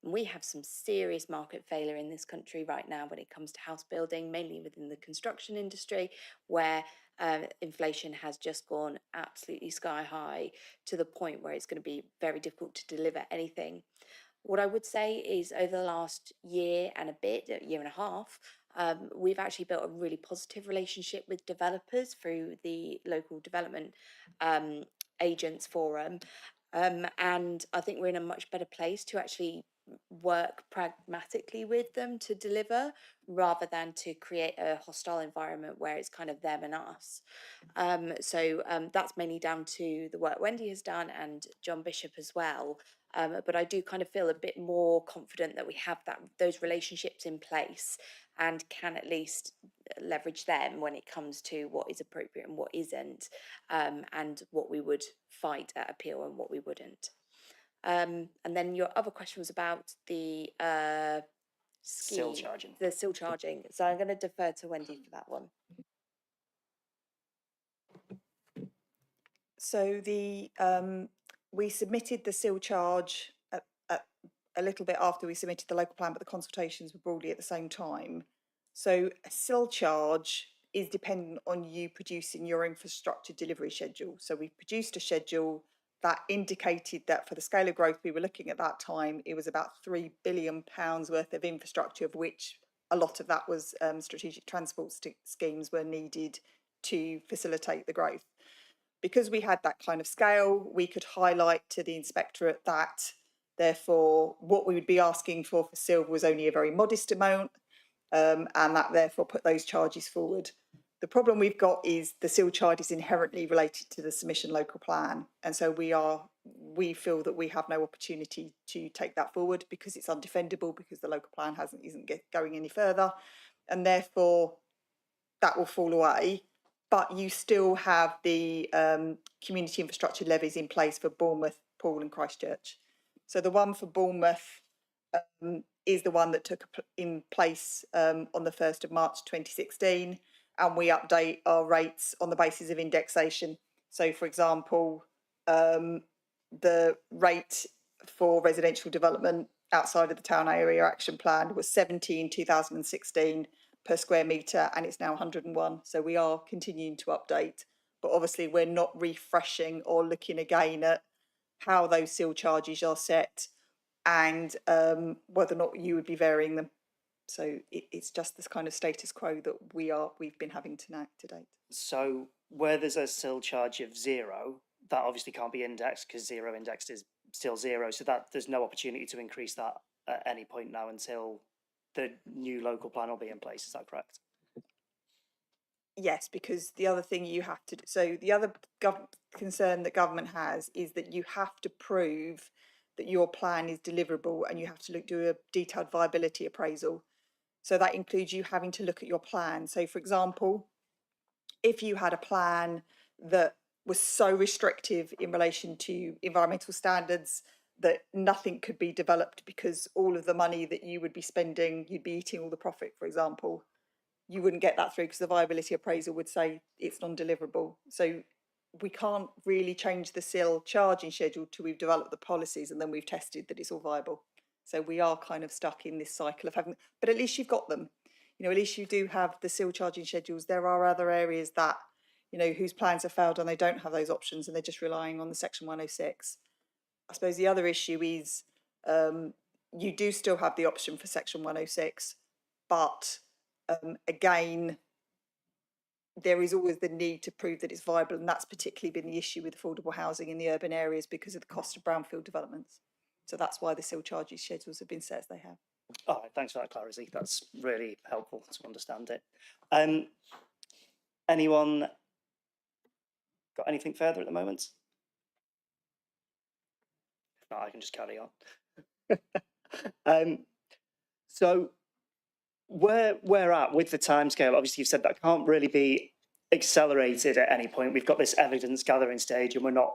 And we have some serious market failure in this country right now when it comes to house building, mainly within the construction industry, where inflation has just gone absolutely sky high to the point where it's going to be very difficult to deliver anything. What I would say is over the last year and a bit, a year and a half, we've actually built a really positive relationship with developers through the local development agents forum. And I think we're in a much better place to actually work pragmatically with them to deliver, rather than to create a hostile environment where it's kind of them and us. So that's mainly down to the work Wendy has done and John Bishop as well. But I do kind of feel a bit more confident that we have those relationships in place and can at least leverage them when it comes to what is appropriate and what isn't, and what we would fight at appeal and what we wouldn't. And then your other question was about the scheme, Still charging. the still charging. So I'm going to defer to Wendy for that one. So we submitted the SIL charge a little bit after we submitted the local plan, but the consultations were broadly at the same time. So a SIL charge is dependent on you producing your infrastructure delivery schedule. So we produced a schedule that indicated that for the scale of growth we were looking at that time, it was about £3 billion worth of infrastructure, of which a lot of that was strategic transport schemes were needed to facilitate the growth. Because we had that kind of scale, we could highlight to the inspectorate that therefore what we would be asking for SIL was only a very modest amount, and that therefore put those charges forward. The problem we've got is the SIL charge is inherently related to the submission local plan, and so we feel that we have no opportunity to take that forward because it's undefendable, because the local plan isn't going any further, and therefore that will fall away. But you still have the community infrastructure levies in place for Bournemouth, Poole and Christchurch. So the one for Bournemouth is the one that took in place on the 1st of March 2016, and we update our rates on the basis of indexation. So for example, the rate for residential development outside of the town area action plan was 70 in 2016 per square metre, and it's now 101. So we are continuing to update, but obviously we're not refreshing or looking again at how those SIL charges are set and whether or not you would be varying them. So it's just this kind of status quo that we've been having to date. So where there's a SIL charge of 0, that obviously can't be indexed because 0 indexed is still 0. So that there's no opportunity to increase that at any point now until the new local plan will be in place. Is that correct? Yes, because the other thing you have to do, so the other concern that government has is that you have to prove that your plan is deliverable, and you have to do a detailed viability appraisal. So that includes you having to look at your plan. So for example, if you had a plan that was so restrictive in relation to environmental standards that nothing could be developed because all of the money that you would be spending, you'd be eating all the profit, for example, you wouldn't get that through because the viability appraisal would say it's non-deliverable. So we can't really change the SIL charging schedule till we've developed the policies and then we've tested that it's all viable. So we are kind of stuck in this cycle of having, but at least you've got them. You know, at least you do have the SIL charging schedules. There are other areas that, you know, whose plans have failed and they don't have those options and they're just relying on the Section 106. I suppose the other issue is you do still have the option for Section 106, but again, there is always the need to prove that it's viable, and that's particularly been the issue with affordable housing in the urban areas because of the cost of brownfield developments. So that's why the SIL charges schedules have been set as they have. All right, thanks for that clarity. That's really helpful to understand it. Anyone got anything further at the moment? If not, I can just carry on. So where we're at with the timescale, obviously you've said that can't really be accelerated at any point. We've got this evidence gathering stage and we're not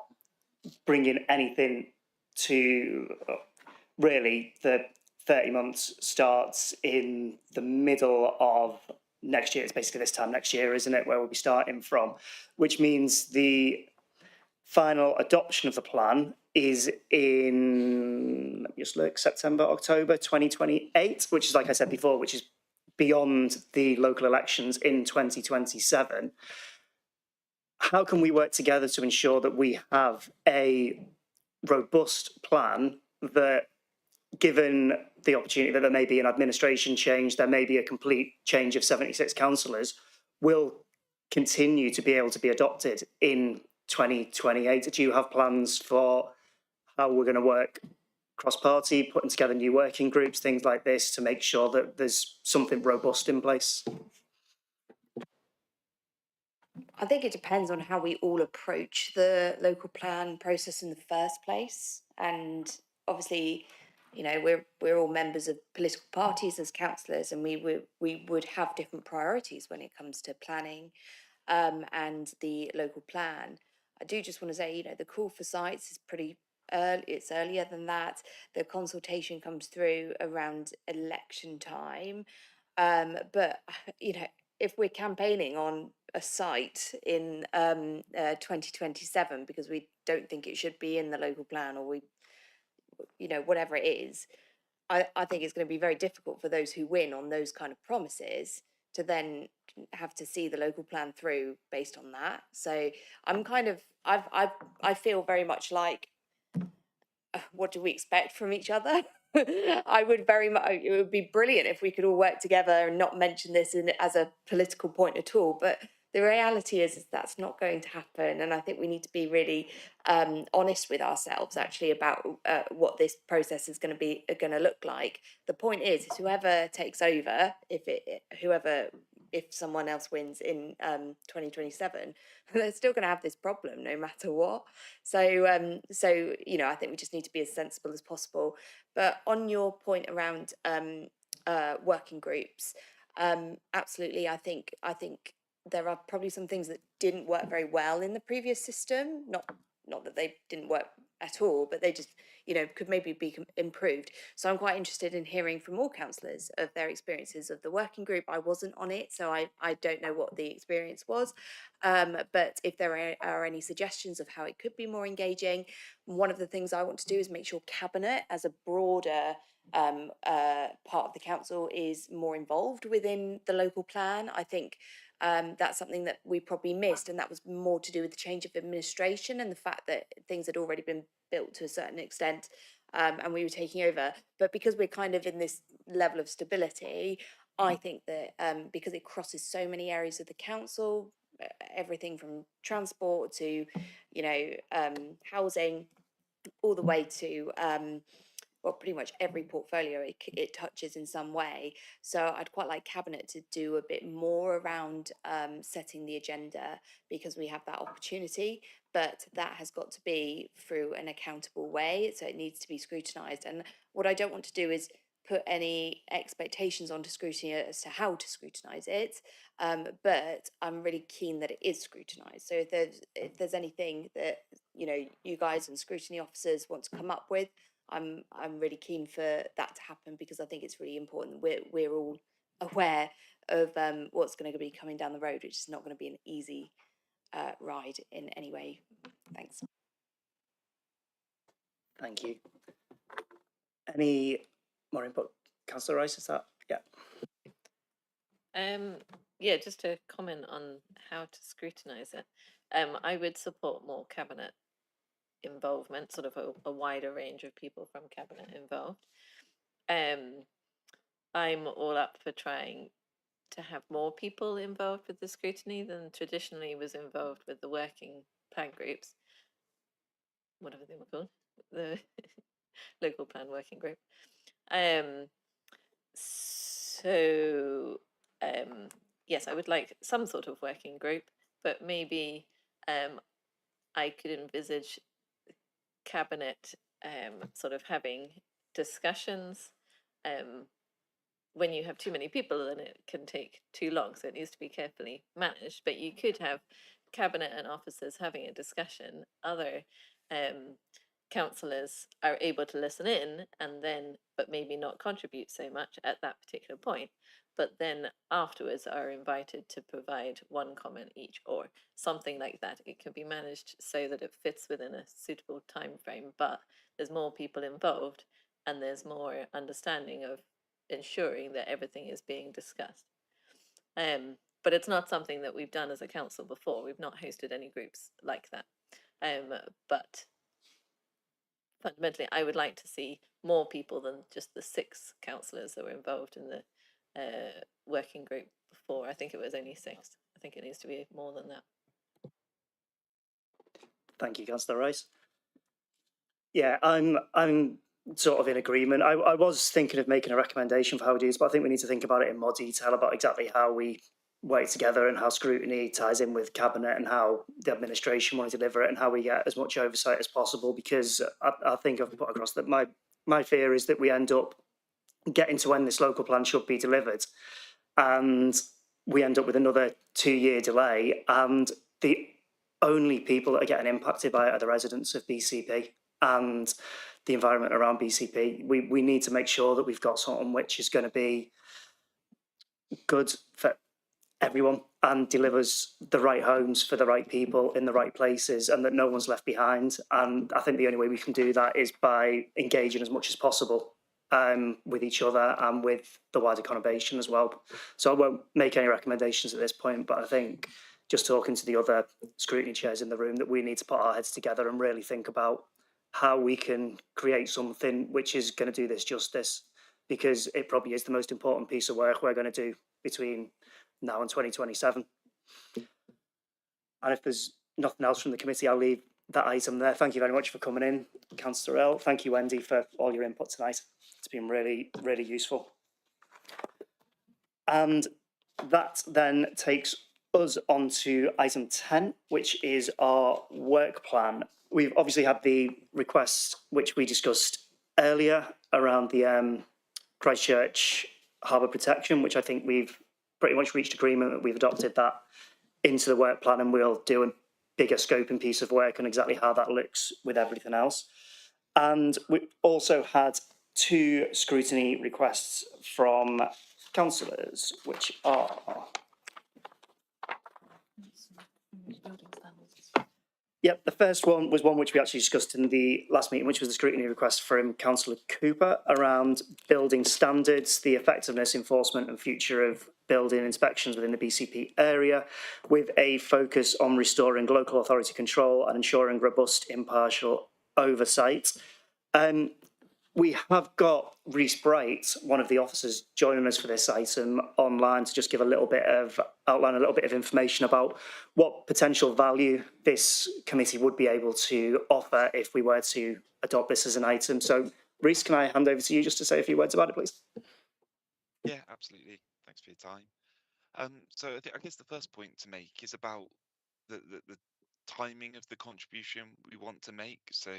bringing anything to really the 30 months starts in the middle of next year. It's basically this time next year, isn't it, where we'll be starting from, which means the final adoption of the plan is in, let me just look, September, October 2028, which is, like I said before, which is beyond the local elections in 2027. How can we work together to ensure that we have a robust plan that, given the opportunity that there may be an administration change, there may be a complete change of 76 councillors, will continue to be able to be adopted in 2028? Do you have plans for how we're going to work cross-party, putting together new working groups, things like this, to make sure that there's something robust in place? I think it depends on how we all approach the local plan process in the first place. And obviously, you know, we're all members of political parties as councillors, and we would have different priorities when it comes to planning and the local plan. I do just want to say, you know, the call for sites is pretty early, it's earlier than that. The consultation comes through around election time. But, you know, if we're campaigning on a site in 2027 because we don't think it should be in the local plan, or we, you know, whatever it is, I think it's going to be very difficult for those who win on those kind of promises to then have to see the local plan through based on that. So I'm kind of, I feel very much like, what do we expect from each other? I would very much, it would be brilliant if we could all work together and not mention this as a political point at all. But the reality is that's not going to happen. And I think we need to be really honest with ourselves actually about what this process is going to look like. The point is whoever takes over, if someone else wins in 2027, they're still going to have this problem no matter what. So you know, I think we just need to be as sensible as possible. But on your point around working groups, absolutely, I think there are probably some things that didn't work very well in the previous system. Not that they didn't work at all, but they just, you know, could maybe be improved. So I'm quite interested in hearing from all councillors of their experiences of the working group. I wasn't on it, so I don't know what the experience was. But if there are any suggestions of how it could be more engaging, one of the things I want to do is make sure Cabinet, as a broader part of the council, is more involved within the local plan. I think that's something that we probably missed, and that was more to do with the change of administration and the fact that things had already been built to a certain extent, and we were taking over. But because we're kind of in this level of stability, I think that because it crosses so many areas of the council, everything from transport to, you know, housing, all the way to well, pretty much every portfolio it touches in some way. So I'd quite like Cabinet to do a bit more around setting the agenda, because we have that opportunity, but that has got to be through an accountable way. So it needs to be scrutinised. And what I don't want to do is put any expectations onto Scrutiny as to how to scrutinise it, but I'm really keen that it is scrutinised. So if there's anything that, you know, you guys and Scrutiny officers want to come up with, I'm really keen for that to happen, because I think it's really important we're all aware of what's going to be coming down the road, which is not going to be an easy ride in any way. Thanks. Thank you. Any more input? Councillor Rice, is that? Yeah. Yeah, just to comment on how to scrutinise it. I would support more Cabinet involvement, sort of a wider range of people from Cabinet involved. I'm all up for trying to have more people involved with the scrutiny than traditionally was involved with the working plan groups, whatever they were called, the local plan working group. yes, I would like some sort of working group, but maybe I could envisage cabinet sort of having discussions. When you have too many people, then it can take too long, so it needs to be carefully managed. But you could have cabinet and officers having a discussion. Other councillors are able to listen in and then, but maybe not contribute so much at that particular point. But then afterwards are invited to provide one comment each or something like that. It can be managed so that it fits within a suitable time frame, but there's more people involved and there's more understanding of ensuring that everything is being discussed. But it's not something that we've done as a council before. We've not hosted any groups like that. But fundamentally, I would like to see more people than just the 6 councillors that were involved in the working group before. I think it was only 6. I think it needs to be more than that. Thank you, Councillor Rice. Yeah, I'm sort of in agreement. I was thinking of making a recommendation for how we do this, but I think we need to think about it in more detail about exactly how we work together and how scrutiny ties in with cabinet and how the administration want to deliver it and how we get as much oversight as possible. Because I think I've put across that my fear is that we end up getting to when this local plan should be delivered, and we end up with another 2-year delay, and the only people that are getting impacted by it are the residents of BCP and the environment around BCP. We need to make sure that we've got something which is going to be good for everyone and delivers the right homes for the right people in the right places and that no one's left behind. And I think the only way we can do that is by engaging as much as possible with each other and with the wider conurbation as well. So I won't make any recommendations at this point, but I think just talking to the other scrutiny chairs in the room that we need to put our heads together and really think about how we can create something which is going to do this justice, because it probably is the most important piece of work we're going to do between now and 2027. And if there's nothing else from the committee, I'll leave that item there. Thank you very much for coming in, Councillor Earl. Thank you, Wendy, for all your input tonight. It's been really, really useful. And that then takes us on to item 10, which is our work plan. We've obviously had the request, which we discussed earlier, around the Christchurch harbour protection, which I think we've pretty much reached agreement that we've adopted that into the work plan, and we'll do a bigger scope and piece of work on exactly how that looks with everything else. And we also had 2 scrutiny requests from councillors, which are... Yep, the first one was one which we actually discussed in the last meeting, which was the scrutiny request from Councillor Cooper around building standards, the effectiveness, enforcement and future of building inspections within the BCP area, with a focus on restoring local authority control and ensuring robust, impartial oversight. We have got Rhys Bright, one of the officers, joining us for this item online to just give outline a little bit of information about what potential value this committee would be able to offer if we were to adopt this as an item. So, Rhys, can I hand over to you just to say a few words about it, please? Yeah, absolutely. Thanks for your time. So I guess the first point to make is about the timing of the contribution we want to make. So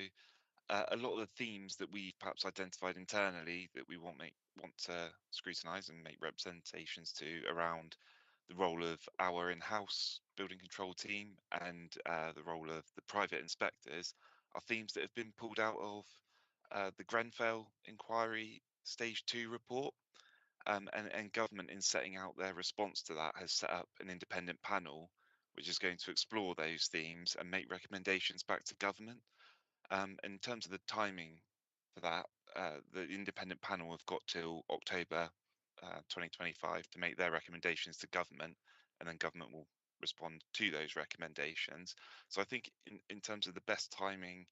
a lot of the themes that we've perhaps identified internally that we want to scrutinise and make representations to around the role of our in-house building control team and the role of the private inspectors are themes that have been pulled out of the Grenfell inquiry stage 2 report. And government, in setting out their response to that, has set up an independent panel which is going to explore those themes and make recommendations back to government. In terms of the timing for that, the independent panel have got till October 2025 to make their recommendations to government, and then government will respond to those recommendations. So I think in terms of the best timing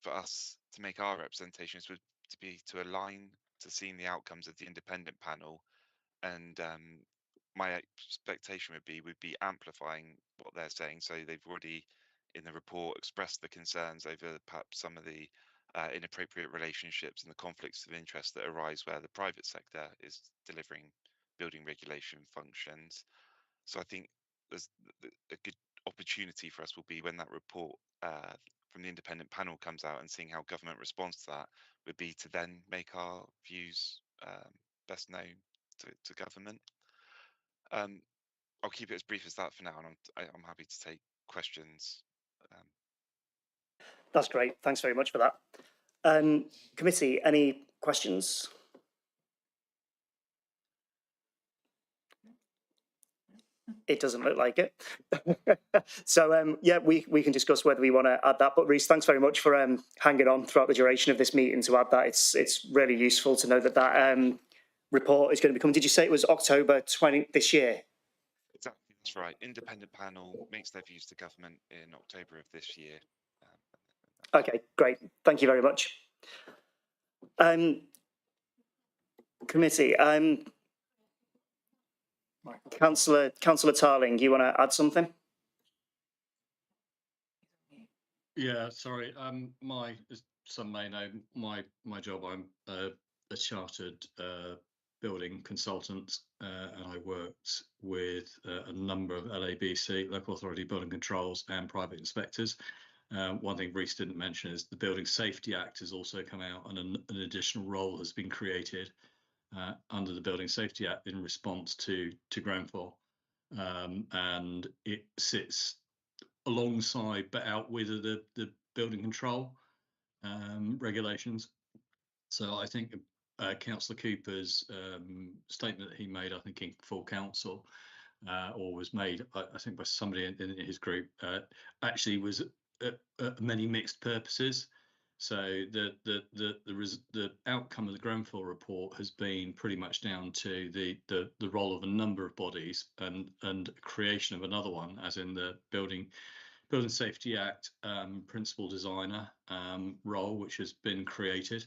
for us to make our representations would to be to align to seeing the outcomes of the independent panel, and my expectation would be amplifying what they're saying. So they've already in the report expressed the concerns over perhaps some of the inappropriate relationships and the conflicts of interest that arise where the private sector is delivering building regulation functions. So I think there's a good opportunity for us will be when that report from the independent panel comes out and seeing how government responds to that would be to then make our views best known to government. I'll keep it as brief as that for now, and I'm happy to take questions. That's great. Thanks very much for that. Committee, any questions? It doesn't look like it. So, yeah, we can discuss whether we want to add that. But Rhys, thanks very much for hanging on throughout the duration of this meeting to add that. It's really useful to know that that report is going to be coming. Did you say it was October 20 this year? Exactly, that's right. Independent panel makes their views to government in October of this year. Okay, great. Thank you very much. Committee, Councillor Tarling, you want to add something? Yeah, sorry. As some may know, my job, I'm a chartered building consultant, and I worked with a number of LABC, local authority building controls, and private inspectors. One thing Rhys didn't mention is the Building Safety Act has also come out, and an additional role has been created under the Building Safety Act in response to Grenfell, and it sits alongside but out with the building control regulations. So I think Councillor Cooper's statement that he made, I think in full council, or was made, I think by somebody in his group, actually was many mixed purposes. So the outcome of the Grenfell report has been pretty much down to the role of a number of bodies and creation of another one, as in the Building Safety Act principal designer role, which has been created,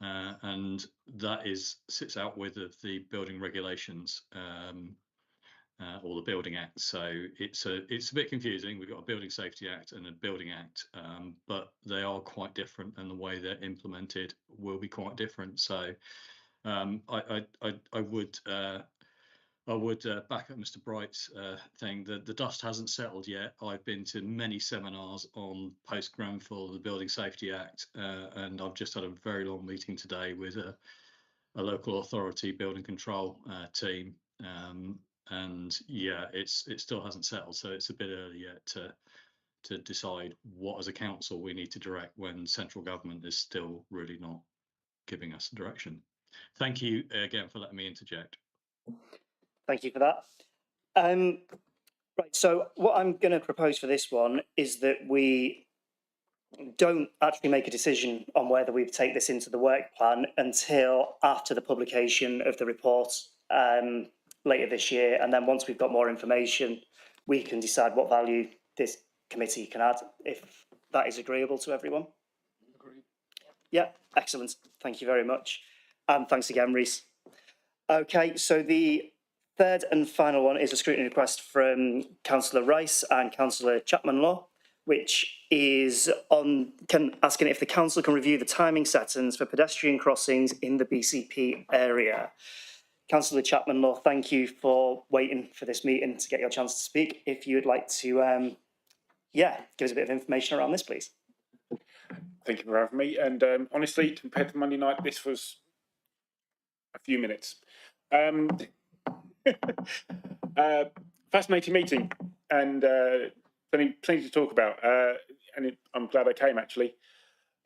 and that sits out with the building regulations or the Building Act. So it's a bit confusing. We've got a Building Safety Act and a Building Act, but they are quite different, and the way they're implemented will be quite different. So I would back up Mr. Bright's thing that the dust hasn't settled yet. I've been to many seminars on post-Grenfell, the Building Safety Act, and I've just had a very long meeting today with a local authority building control team. And yeah, it still hasn't settled, so it's a bit early yet to decide what as a council we need to direct when central government is still really not giving us direction. Thank you again for letting me interject. Thank you for that. Right, so what I'm going to propose for this one is that we don't actually make a decision on whether we take this into the work plan until after the publication of the report later this year. And then once we've got more information, we can decide what value this committee can add, if that is agreeable to everyone. Agreed. Yeah, excellent. Thank you very much. And thanks again, Rhys. Okay, so the third and final one is a scrutiny request from Councillor Rice and Councillor Chapman-Law, which is asking if the council can review the timing settings for pedestrian crossings in the BCP area. Councillor Chapman-Law, thank you for waiting for this meeting to get your chance to speak. If you would like to, give us a bit of information around this, please. Thank you for having me. And honestly, compared to Monday night, this was a few minutes. Fascinating meeting, and plenty to talk about. I'm glad I came, actually.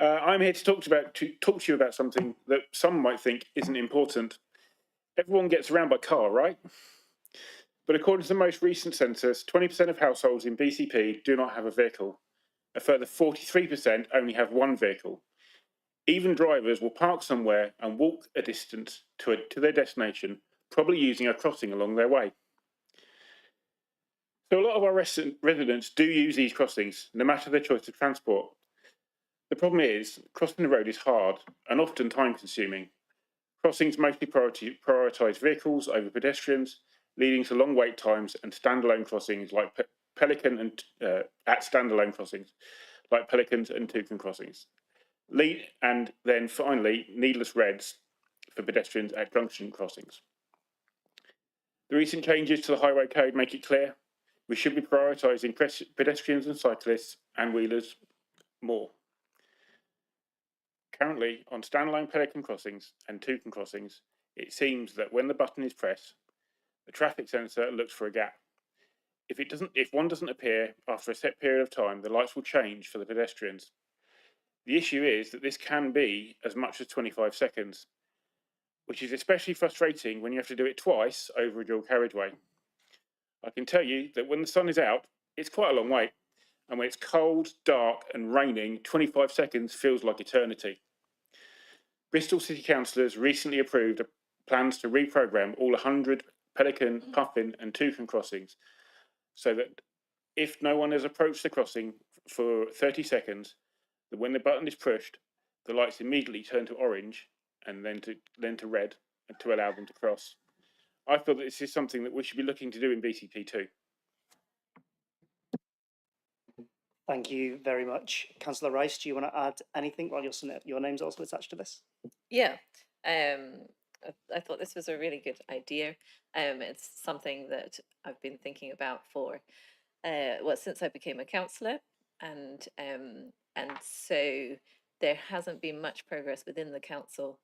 I'm here to talk to you about something that some might think isn't important. Everyone gets around by car, right? But according to the most recent census, 20% of households in BCP do not have a vehicle. A further 43% only have one vehicle. Even drivers will park somewhere and walk a distance to their destination, probably using a crossing along their way. So a lot of our residents do use these crossings, no matter their choice of transport. The problem is, crossing the road is hard and often time-consuming. Crossings mostly prioritise vehicles over pedestrians, leading to long wait times and standalone crossings like Pelicans and Toucan crossings. And then finally, needless reds for pedestrians at junction crossings. The recent changes to the highway code make it clear we should be prioritising pedestrians and cyclists and wheelers more. Currently, on standalone pelican crossings and toucan crossings, it seems that when the button is pressed, the traffic sensor looks for a gap. If one doesn't appear after a set period of time, the lights will change for the pedestrians. The issue is that this can be as much as 25 seconds, which is especially frustrating when you have to do it twice over a dual carriageway. I can tell you that when the sun is out, it's quite a long wait, and when it's cold, dark and raining, 25 seconds feels like eternity. Bristol City Councillors recently approved plans to reprogram all 100 pelican, puffin and toucan crossings so that if no one has approached the crossing for 30 seconds, that when the button is pushed, the lights immediately turn to orange and then to red to allow them to cross. I feel that this is something that we should be looking to do in BCP too. Thank you very much. Councillor Rice, do you want to add anything while your name's also attached to this? Yeah, I thought this was a really good idea. It's something that I've been thinking about for well, since I became a councillor, and so there hasn't been much progress within the council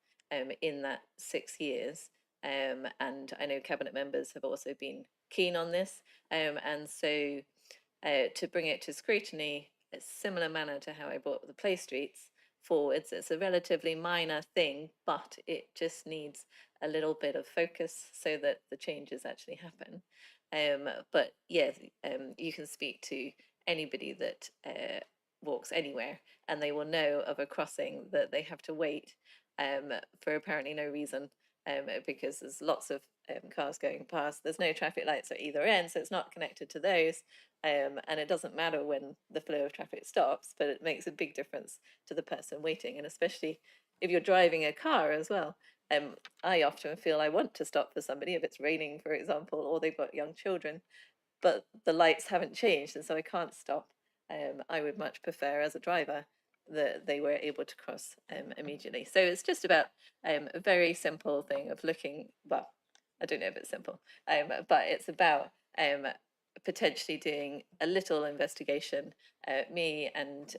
in that 6 years. And I know cabinet members have also been keen on this, and so to bring it to scrutiny, a similar manner to how I brought the play streets forwards. It's a relatively minor thing, but it just needs a little bit of focus so that the changes actually happen. But yeah, you can speak to anybody that walks anywhere, and they will know of a crossing that they have to wait for apparently no reason, because there's lots of cars going past. There's no traffic lights at either end, so it's not connected to those. And it doesn't matter when the flow of traffic stops, but it makes a big difference to the person waiting, and especially if you're driving a car as well. I often feel I want to stop for somebody if it's raining, for example, or they've got young children, but the lights haven't changed, and so I can't stop. I would much prefer, as a driver, that they were able to cross immediately. So it's just about a very simple thing of looking, well, I don't know if it's simple, but it's about potentially doing a little investigation, me and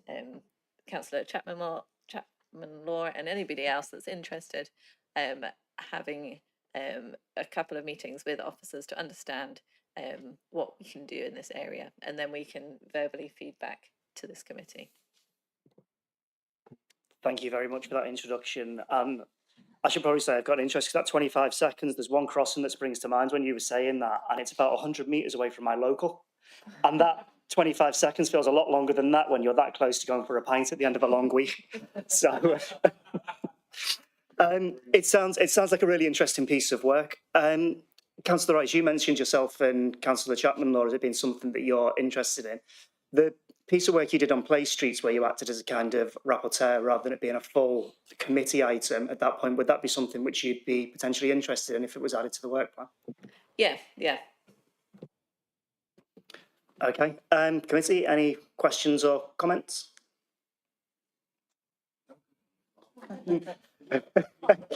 Councillor Chapman Law and anybody else that's interested, having a couple of meetings with officers to understand what we can do in this area, and then we can verbally feedback to this committee. Thank you very much for that introduction. I should probably say I've got an interest because that 25 seconds, there's one crossing that springs to mind when you were saying that, and it's about 100 metres away from my local. And that 25 seconds feels a lot longer than that when you're that close to going for a pint at the end of a long week. So it sounds like a really interesting piece of work. Councillor Rice, you mentioned yourself and Councillor Chapman Law as it being something that you're interested in. The piece of work you did on Play Streets, where you acted as a kind of rapporteur rather than it being a full committee item at that point, would that be something which you'd be potentially interested in if it was added to the work plan? Yeah. Okay. Committee, any questions or comments?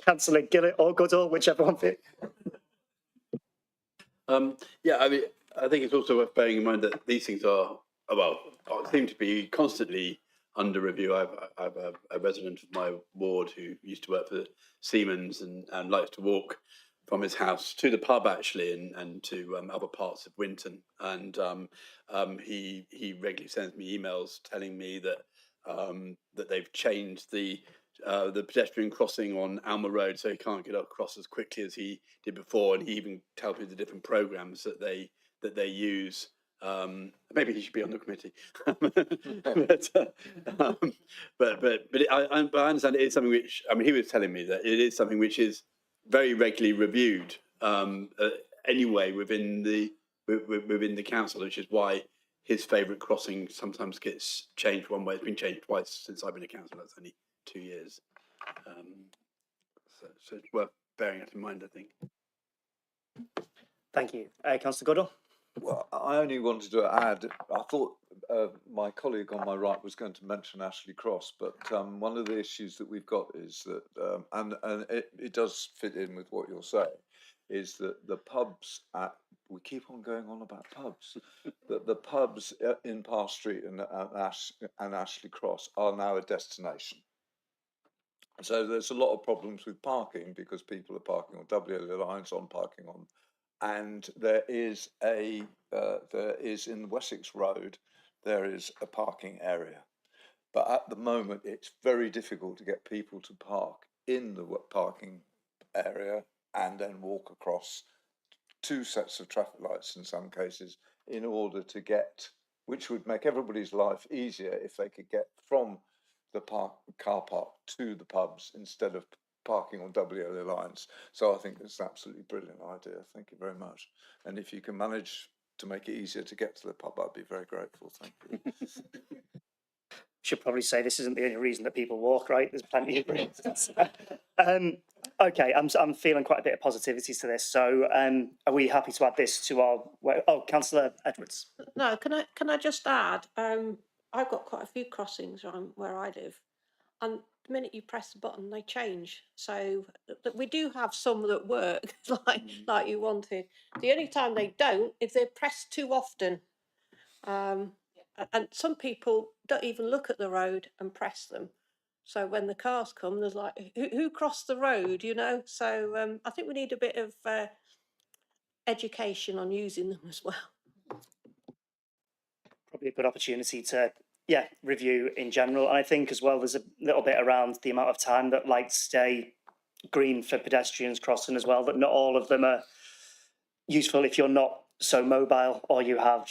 Councillor Gillett or Goodall, whichever one fit. Yeah, I mean, I think it's also worth bearing in mind that these things seem to be constantly under review. I have a resident of my ward who used to work for Siemens and likes to walk from his house to the pub actually and to other parts of Winton, and he regularly sends me emails telling me that that they've changed the pedestrian crossing on Alma Road, so he can't get across as quickly as he did before. And he even tells me the different programs that they use. Maybe he should be on the committee. but I understand it is something which, I mean, he was telling me that it is something which is very regularly reviewed anyway within the council, which is why his favourite crossing sometimes gets changed one way. It's been changed twice since I've been a councillor. That's only 2 years. So it's worth bearing that in mind, I think. Thank you. Councillor Goodall? Well, I only wanted to add, I thought my colleague on my right was going to mention Ashley Cross, but one of the issues that we've got is that, and it does fit in with what you're saying, is that the pubs we keep on going on about pubs, that the pubs in Parr Street and Ashley Cross are now a destination. So there's a lot of problems with parking because people are parking on WLA lines, on parking on, and there is in Wessex Road, there is a parking area. But at the moment, it's very difficult to get people to park in the parking area and then walk across 2 sets of traffic lights in some cases in order to get, which would make everybody's life easier if they could get from the car park to the pubs instead of parking on WLA lines. So I think it's an absolutely brilliant idea. Thank you very much. And if you can manage to make it easier to get to the pub, I'd be very grateful. Thank you. Should probably say this isn't the only reason that people walk, right? There's plenty of reasons. Okay, I'm feeling quite a bit of positivity to this. So are we happy to add this to our, Councillor Edwards? No, can I just add, I've got quite a few crossings around where I live, and the minute you press the button, they change. So we do have some that work like you wanted. The only time they don't is they're pressed too often. And some people don't even look at the road and press them. So when the cars come, there's like, who crossed the road, you know? So I think we need a bit of education on using them as well. Probably a good opportunity to, review in general. And I think as well, there's a little bit around the amount of time that lights stay green for pedestrians crossing as well, that not all of them are useful if you're not so mobile or you have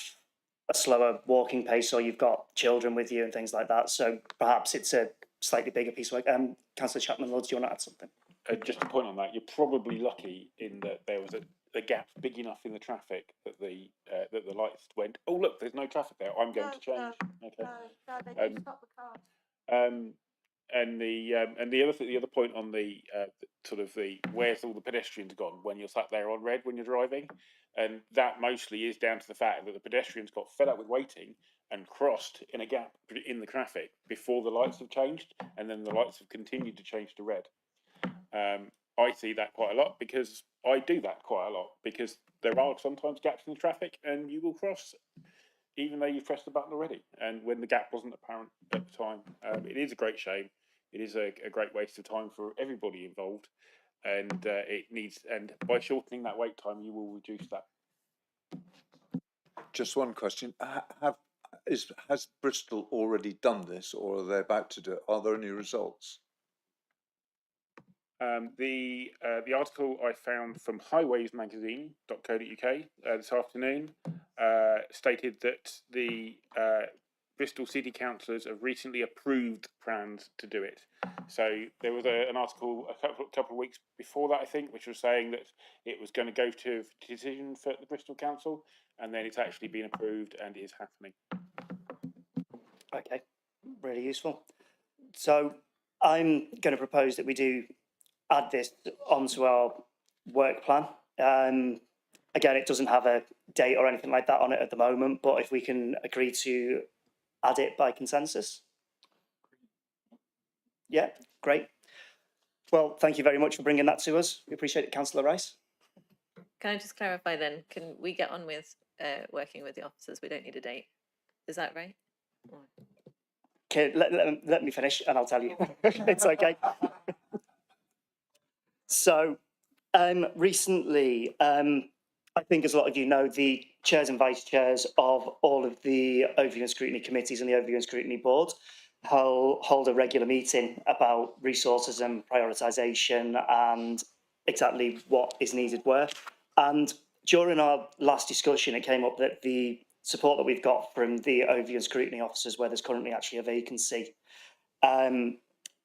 a slower walking pace or you've got children with you and things like that. So perhaps it's a slightly bigger piece of work. Councillor Chapman-Lodge, do you want to add something? Just a point on that, you're probably lucky in that there was a gap big enough in the traffic that the lights went, oh look, there's no traffic there, I'm going to change. No, they do stop the cars. And the other point on the sort of the where's all the pedestrians gone when you're sat there on red when you're driving, and that mostly is down to the fact that the pedestrians got fed up with waiting and crossed in a gap in the traffic before the lights have changed, and then the lights have continued to change to red. I see that quite a lot because I do that quite a lot because there are sometimes gaps in the traffic and you will cross even though you've pressed the button already, and when the gap wasn't apparent at the time. It is a great shame. It is a great waste of time for everybody involved, and by shortening that wait time, you will reduce that. Just one question: has Bristol already done this, or are they about to do it? Are there any results? The article I found from highwaysmagazine.co.uk this afternoon stated that the Bristol City Councillors have recently approved plans to do it. So there was an article a couple of weeks before that, I think, which was saying that it was going to go to decision for the Bristol Council, and then it's actually been approved and is happening. Okay, really useful. So I'm going to propose that we do add this onto our work plan. Again, it doesn't have a date or anything like that on it at the moment, but if we can agree to add it by consensus. Yeah, great. Well, thank you very much for bringing that to us. We appreciate it, Councillor Rice. Can I just clarify then, can we get on with working with the officers? We don't need a date. Is that right? Okay, let me finish and I'll tell you. It's okay. So recently, I think as a lot of you know, the chairs and vice chairs of all of the Overview and Scrutiny committees and the Overview and Scrutiny board hold a regular meeting about resources and prioritisation and exactly what is needed where. And during our last discussion, it came up that the support that we've got from the Overview and Scrutiny officers, where there's currently actually a vacancy,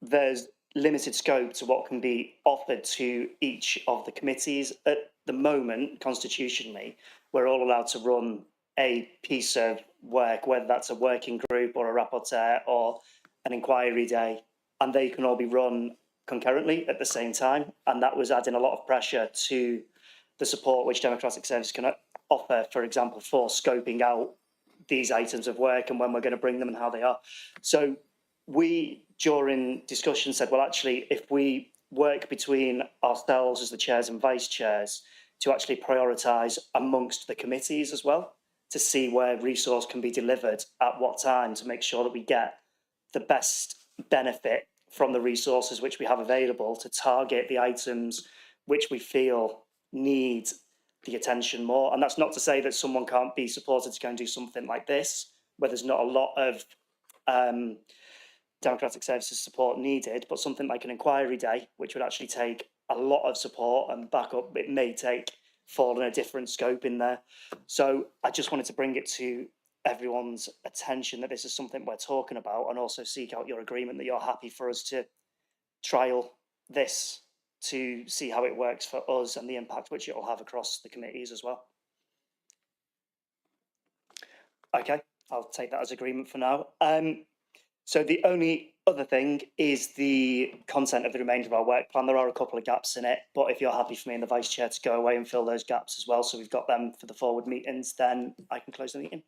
there's limited scope to what can be offered to each of the committees. At the moment, constitutionally, we're all allowed to run a piece of work, whether that's a working group or a rapporteur or an inquiry day, and they can all be run concurrently at the same time. And that was adding a lot of pressure to the support which Democratic Services can offer, for example, for scoping out these items of work and when we're going to bring them and how they are. So we, during discussion, said, well, actually, if we work between ourselves as the chairs and vice chairs to actually prioritise amongst the committees as well, to see where resource can be delivered at what time, to make sure that we get the best benefit from the resources which we have available, to target the items which we feel need the attention more. And that's not to say that someone can't be supported to go and do something like this, where there's not a lot of democratic services support needed, but something like an inquiry day, which would actually take a lot of support and backup, it may fall in a different scope in there. So I just wanted to bring it to everyone's attention that this is something we're talking about, and also seek out your agreement that you're happy for us to trial this to see how it works for us and the impact which it will have across the committees as well. Okay, I'll take that as agreement for now. So the only other thing is the content of the remainder of our work plan. There are a couple of gaps in it, but if you're happy for me and the vice chair to go away and fill those gaps as well, so we've got them for the forward meetings, then I can close the meeting.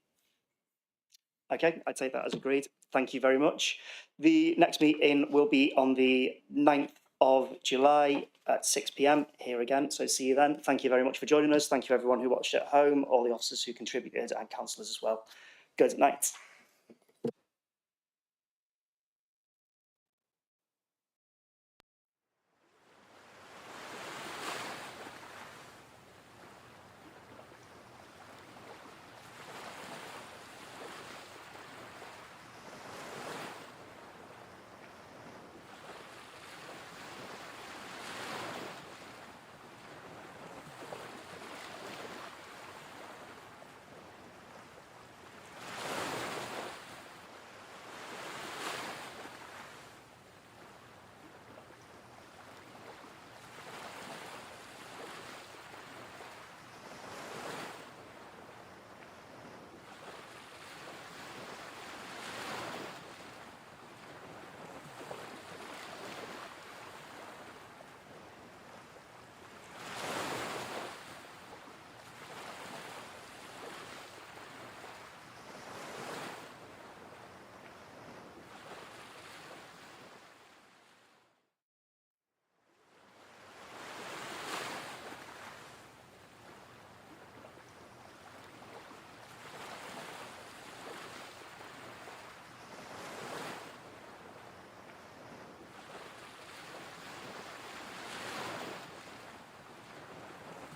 Okay, I take that as agreed. Thank you very much. The next meeting will be on the 9th of July at 6 p.m. here again. So see you then. Thank you very much for joining us. Thank you everyone who watched at home, all the officers who contributed and councillors as well. Good night.